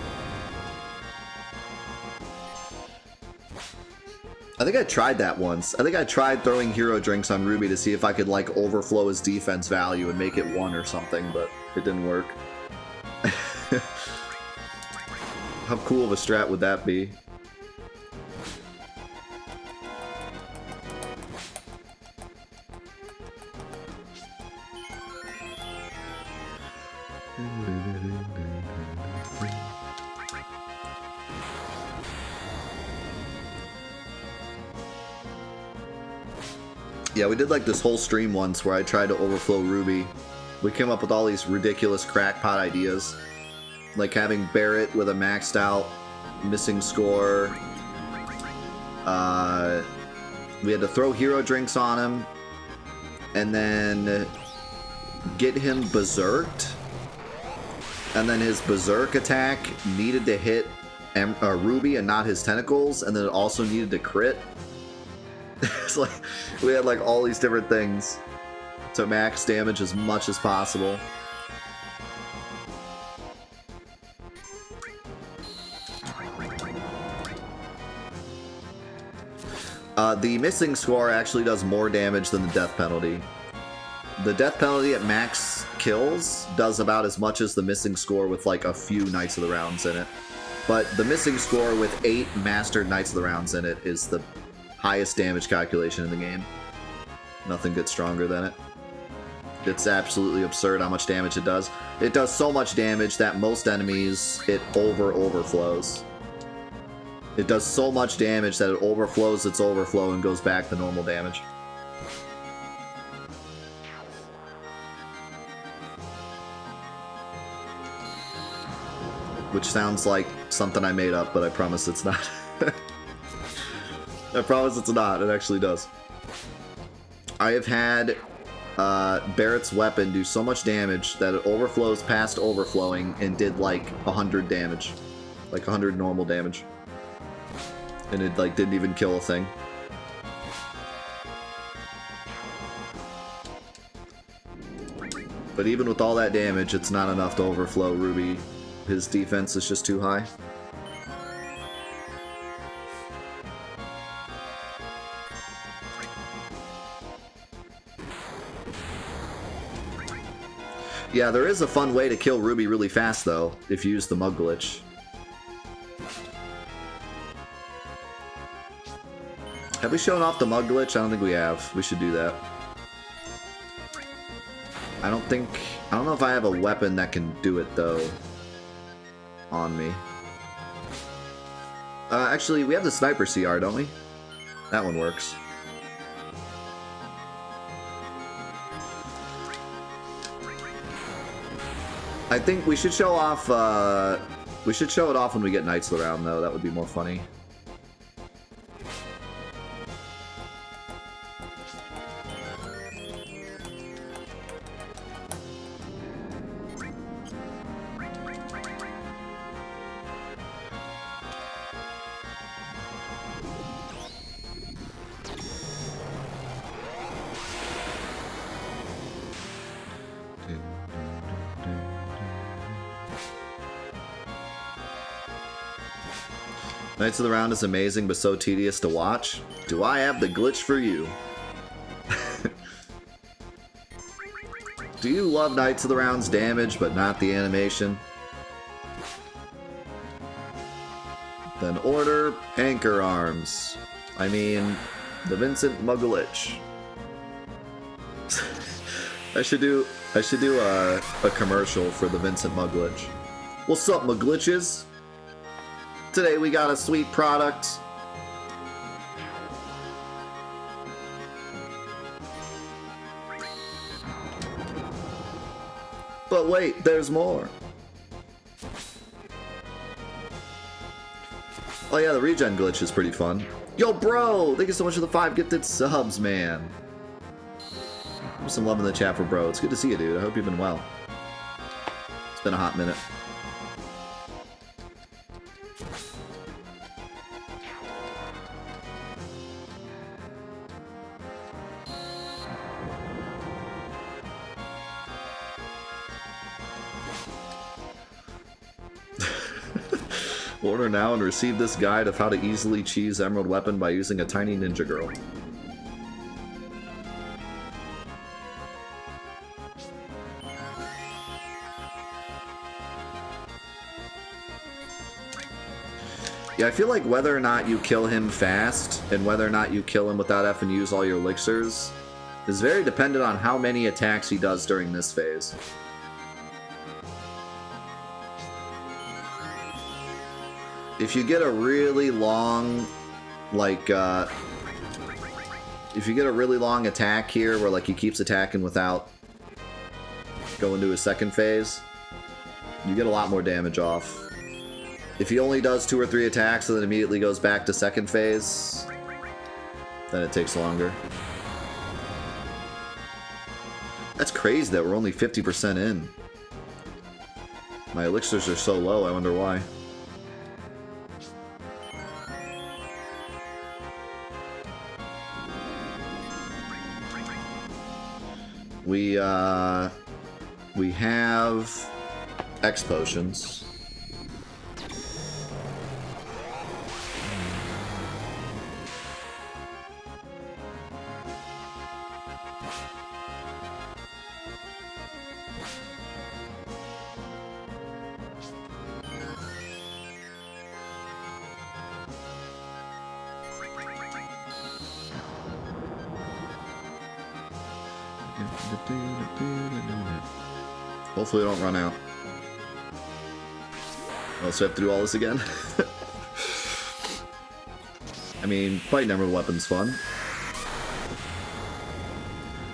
I think I tried that once. I think I tried throwing hero drinks on Ruby to see if I could like overflow his defense value and make it 1 or something, but it didn't work. How cool of a strat would that be? Yeah, we did like this whole stream once where I tried to overflow Ruby. We came up with all these ridiculous crackpot ideas. Like having Barret with a maxed out missing score. We had to throw hero drinks on him. And then get him berserked. And then his berserk attack needed to hit Ruby and not his tentacles. And then it also needed to crit. It's like we had like all these different things to max damage as much as possible. The missing score actually does more damage than the death penalty. The death penalty at max kills does about as much as the missing score with like a few Knights of the Rounds in it. But the missing score with 8 mastered Knights of the Rounds in it is the highest damage calculation in the game. Nothing gets stronger than it. It's absolutely absurd how much damage it does. It does so much damage that most enemies, it overflows. It does so much damage that it overflows its overflow and goes back to normal damage. Which sounds like something I made up, but I promise it's not. I promise it's not. It actually does. I have had Barret's weapon do so much damage that it overflows past overflowing and did like 100 damage. Like 100 normal damage. And it like didn't even kill a thing. But even with all that damage, it's not enough to overflow Ruby. His defense is just too high. Yeah, there is a fun way to kill Ruby really fast, though, if you use the mug glitch. Have we shown off the mug glitch? I don't think we have. We should do that. I don't know if I have a weapon that can do it, though, on me. Actually, we have the sniper CR, don't we? That one works. I think we should show off, we should show it off when we get knights around, though. That would be more funny. Knights of the Round is amazing, but so tedious to watch. Do I have the glitch for you? Do you love Knights of the Round's damage, but not the animation? Then order Anchor Arms. I mean, the Vincent Mugglitch. I should do a commercial for the Vincent Mugglitch. What's up, Mugglitches? Today we got a sweet product. But wait, there's more. Oh yeah, the regen glitch is pretty fun. Yo, bro! Thank you so much for the 5 gifted subs, man. Give some love in the chat for bro. It's good to see you, dude. I hope you've been well. It's been a hot minute. Order now and receive this guide of how to easily cheese Emerald Weapon by using a tiny ninja girl. Yeah, I feel like whether or not you kill him fast and whether or not you kill him without having to use all your elixirs is very dependent on how many attacks he does during this phase. If you get a really long, like, if you get a really long attack here where, like, he keeps attacking without going to his second phase, you get a lot more damage off. If he only does 2 or 3 attacks and then immediately goes back to second phase, then it takes longer. That's crazy that we're only 50% in. My elixirs are so low, I wonder why. We have X potions. Hopefully we don't run out. I'll also have to do all this again. I mean, fighting Emerald Weapon's fun.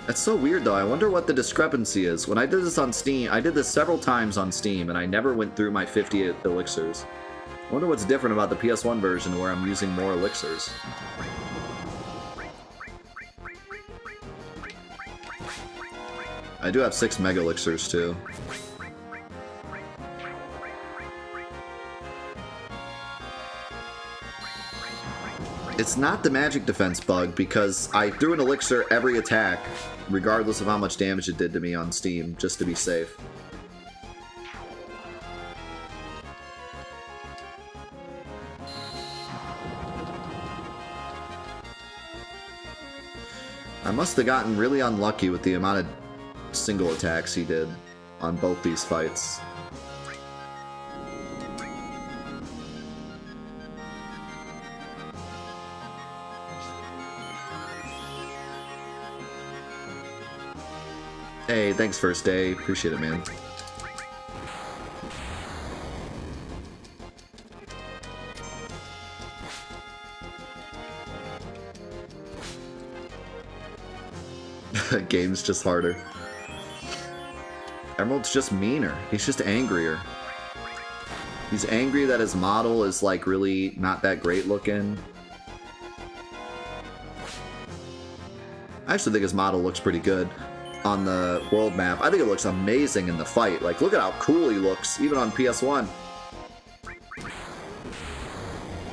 That's so weird though. I wonder what the discrepancy is. When I did this on Steam, I did this several times on Steam and I never went through my 50 elixirs. I wonder what's different about the PS1 version where I'm using more elixirs. I do have 6 mega elixirs too. It's not the magic defense bug because I threw an elixir every attack, regardless of how much damage it did to me on Steam, just to be safe. I must have gotten really unlucky with the amount of single attacks he did. on both these fights. Hey, thanks first day. Appreciate it, man. Game's just harder. Emerald's just meaner. He's just angrier. He's angry that his model is like really not that great looking. I actually think his model looks pretty good on the world map. I think it looks amazing in the fight. Like, look at how cool he looks, even on PS1.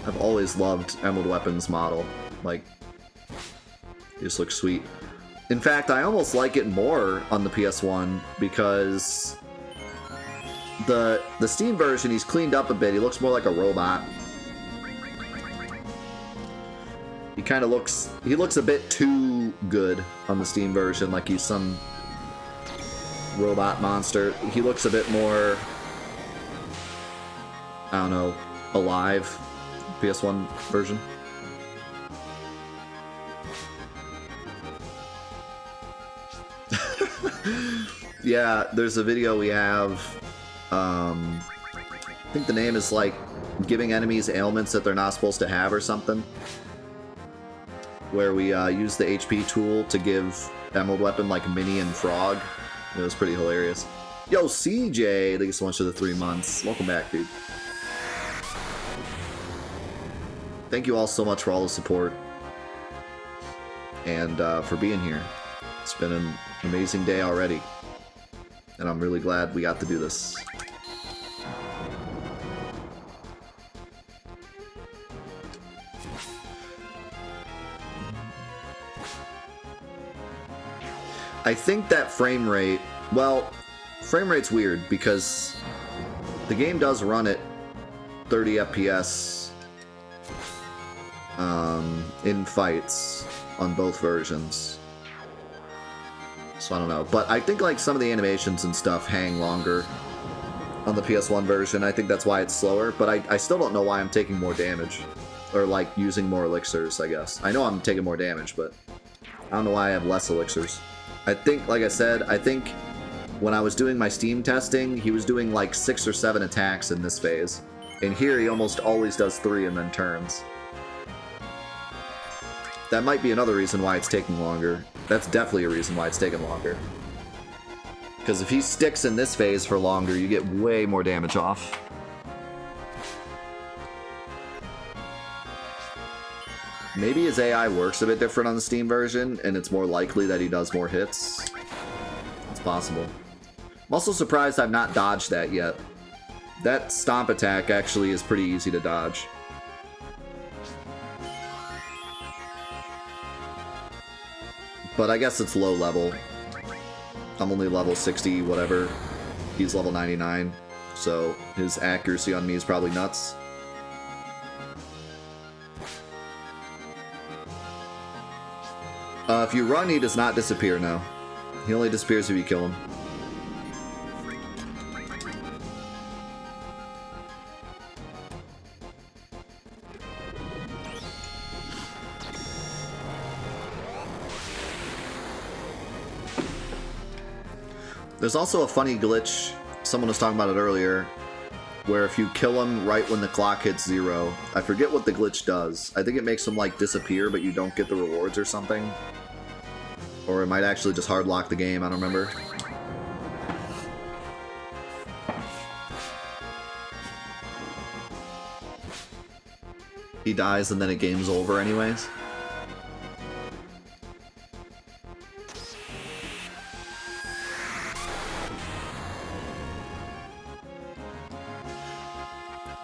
I've always loved Emerald Weapon's model. Like, he just looks sweet. In fact, I almost like it more on the PS1 because the Steam version, he's cleaned up a bit. He looks more like a robot. He kind of looks, he looks a bit too good on the Steam version, like he's some robot monster. He looks a bit more, I don't know, alive, PS1 version. Yeah, there's a video we have, I think the name is like giving enemies ailments that they're not supposed to have or something, where we use the HP tool to give Emerald Weapon like Minnie and Frog. It was pretty hilarious. Yo, CJ, thank you so much for the 3 months. Welcome back, dude. Thank you all so much for all the support and for being here. It's been an amazing day already, and I'm really glad we got to do this. I think that frame rate, well, frame rate's weird because the game does run at 30 FPS in fights on both versions. So I don't know, but I think like some of the animations and stuff hang longer on the PS1 version. I think that's why it's slower, but I still don't know why I'm taking more damage, or like using more elixirs, I guess. I know I'm taking more damage, but I don't know why I have less elixirs. I think, like I said, I think when I was doing my Steam testing, he was doing like 6 or 7 attacks in this phase. And here he almost always does 3 and then turns. That might be another reason why it's taking longer. That's definitely a reason why it's taking longer. Because if he sticks in this phase for longer, you get way more damage off. Maybe his AI works a bit different on the Steam version, and it's more likely that he does more hits. It's possible. I'm also surprised I've not dodged that yet. That stomp attack actually is pretty easy to dodge. But I guess it's low level. I'm only level 60, whatever. He's level 99, so his accuracy on me is probably nuts. If you run, he does not disappear now. He only disappears if you kill him. There's also a funny glitch, someone was talking about it earlier, where if you kill him right when the clock hits 0, I forget what the glitch does. I think it makes him like disappear, but you don't get the rewards or something. Or it might actually just hard lock the game, I don't remember. He dies and then the game's over anyways.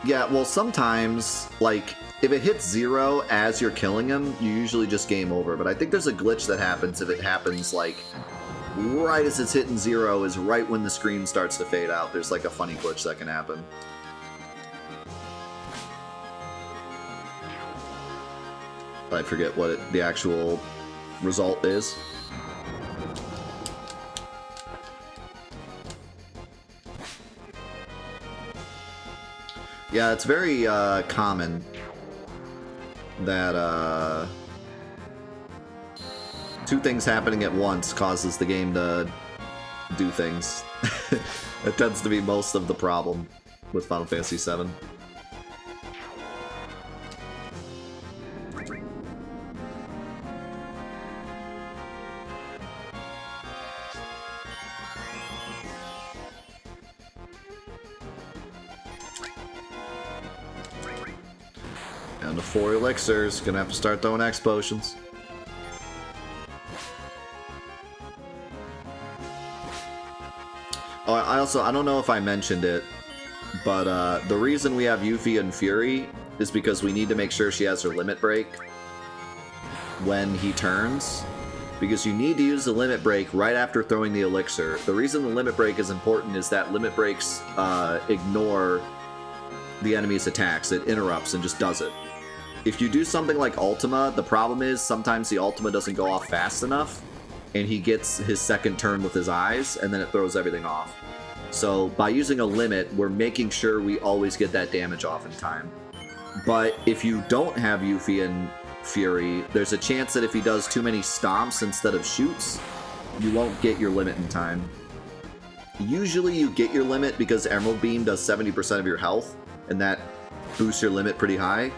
Yeah, well, sometimes, like, if it hits 0 as you're killing him, you usually just game over. But I think there's a glitch that happens if it happens, like, right as it's hitting 0 is right when the screen starts to fade out. There's, like, a funny glitch that can happen. I forget what the actual result is. Yeah, it's very common that two things happening at once causes the game to do things. That tends to be most of the problem with Final Fantasy VII. Down to 4 elixirs. Gonna have to start throwing X potions. Oh, I don't know if I mentioned it, but the reason we have Yuffie and Fury is because we need to make sure she has her limit break when he turns. Because you need to use the limit break right after throwing the elixir. The reason the limit break is important is that limit breaks ignore the enemy's attacks. It interrupts and just does it. If you do something like Ultima, the problem is sometimes the Ultima doesn't go off fast enough, and he gets his second turn with his eyes, and then it throws everything off. So by using a limit, we're making sure we always get that damage off in time. But if you don't have Yuffie and Fury, there's a chance that if he does too many stomps instead of shoots, you won't get your limit in time. Usually you get your limit because Emerald Beam does 70% of your health, and that boosts your limit pretty high.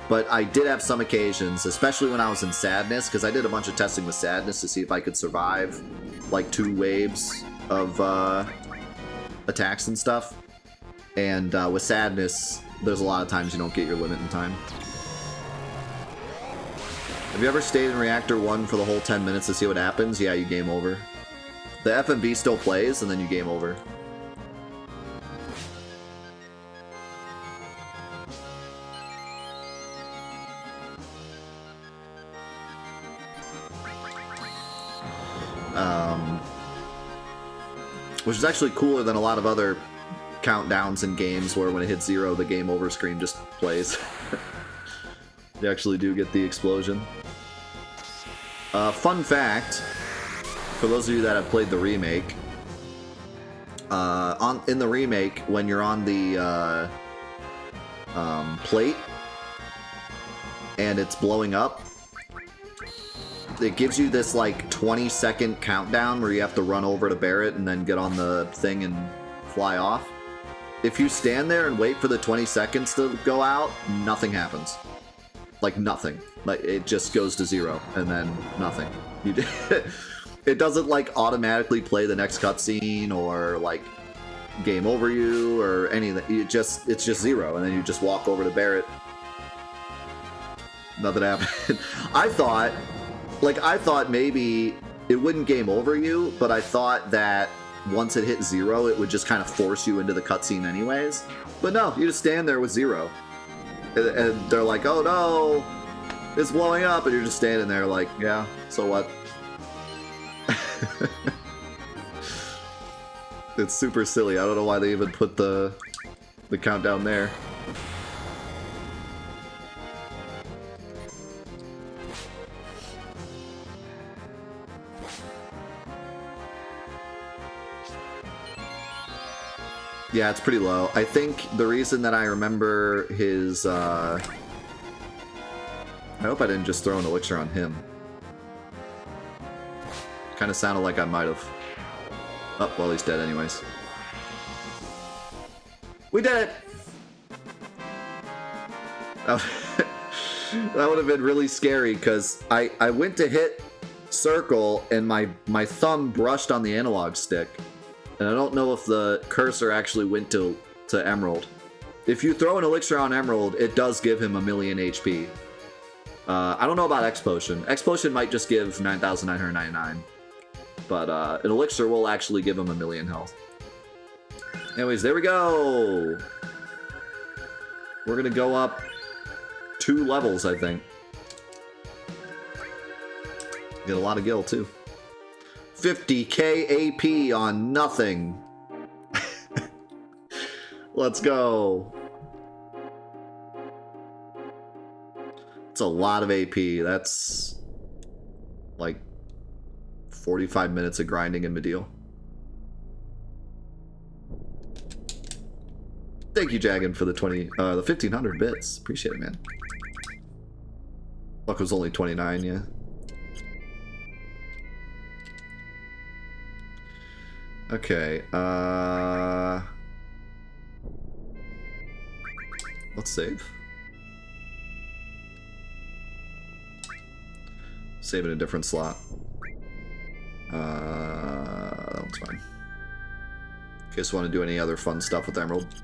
But I did have some occasions, especially when I was in Sadness, because I did a bunch of testing with Sadness to see if I could survive like 2 waves of attacks and stuff. And with Sadness, there's a lot of times you don't get your limit in time. Have you ever stayed in Reactor 1 for the whole 10 minutes to see what happens? Yeah, you game over. The FMV still plays, and then you game over. Which is actually cooler than a lot of other countdowns in games where when it hits 0, the game over screen just plays. They actually do get the explosion. Fun fact, for those of you that have played the remake, in the remake, when you're on the plate and it's blowing up, it gives you this like 20-second countdown where you have to run over to Barret and then get on the thing and fly off. If you stand there and wait for the 20 seconds to go out, nothing happens. Like nothing. Like it just goes to 0 and then nothing. It doesn't like automatically play the next cutscene or like game over you or anything. It's just 0 and then you just walk over to Barret. Nothing happened. I thought maybe it wouldn't game over you, but I thought that once it hit 0, it would just kind of force you into the cutscene anyways. But no, you just stand there with 0. And they're like, oh no, it's blowing up, and you're just standing there like, yeah, so what? It's super silly. I don't know why they even put the countdown there. Yeah, it's pretty low. I think the reason that I remember his, I hope I didn't just throw an elixir on him. Kind of sounded like I might have. Oh, well, he's dead anyways. We did it! That would have been really scary, because I went to hit circle, and my thumb brushed on the analog stick. And I don't know if the cursor actually went to Emerald. If you throw an elixir on Emerald, it does give him 1,000,000 HP. I don't know about X Potion. X Potion might just give 9,999. But an elixir will actually give him 1,000,000 health. Anyways, there we go! We're gonna go up 2 levels, I think. Get a lot of gil, too. 50k AP on nothing. Let's go. It's a lot of AP. That's like 45 minutes of grinding in Medeal. Thank you, Jagan, for the 1500 bits. Appreciate it, man. Luck was only 29, yeah. Okay, let's save. Save in a different slot. That one's fine. In case you want to do any other fun stuff with Emerald.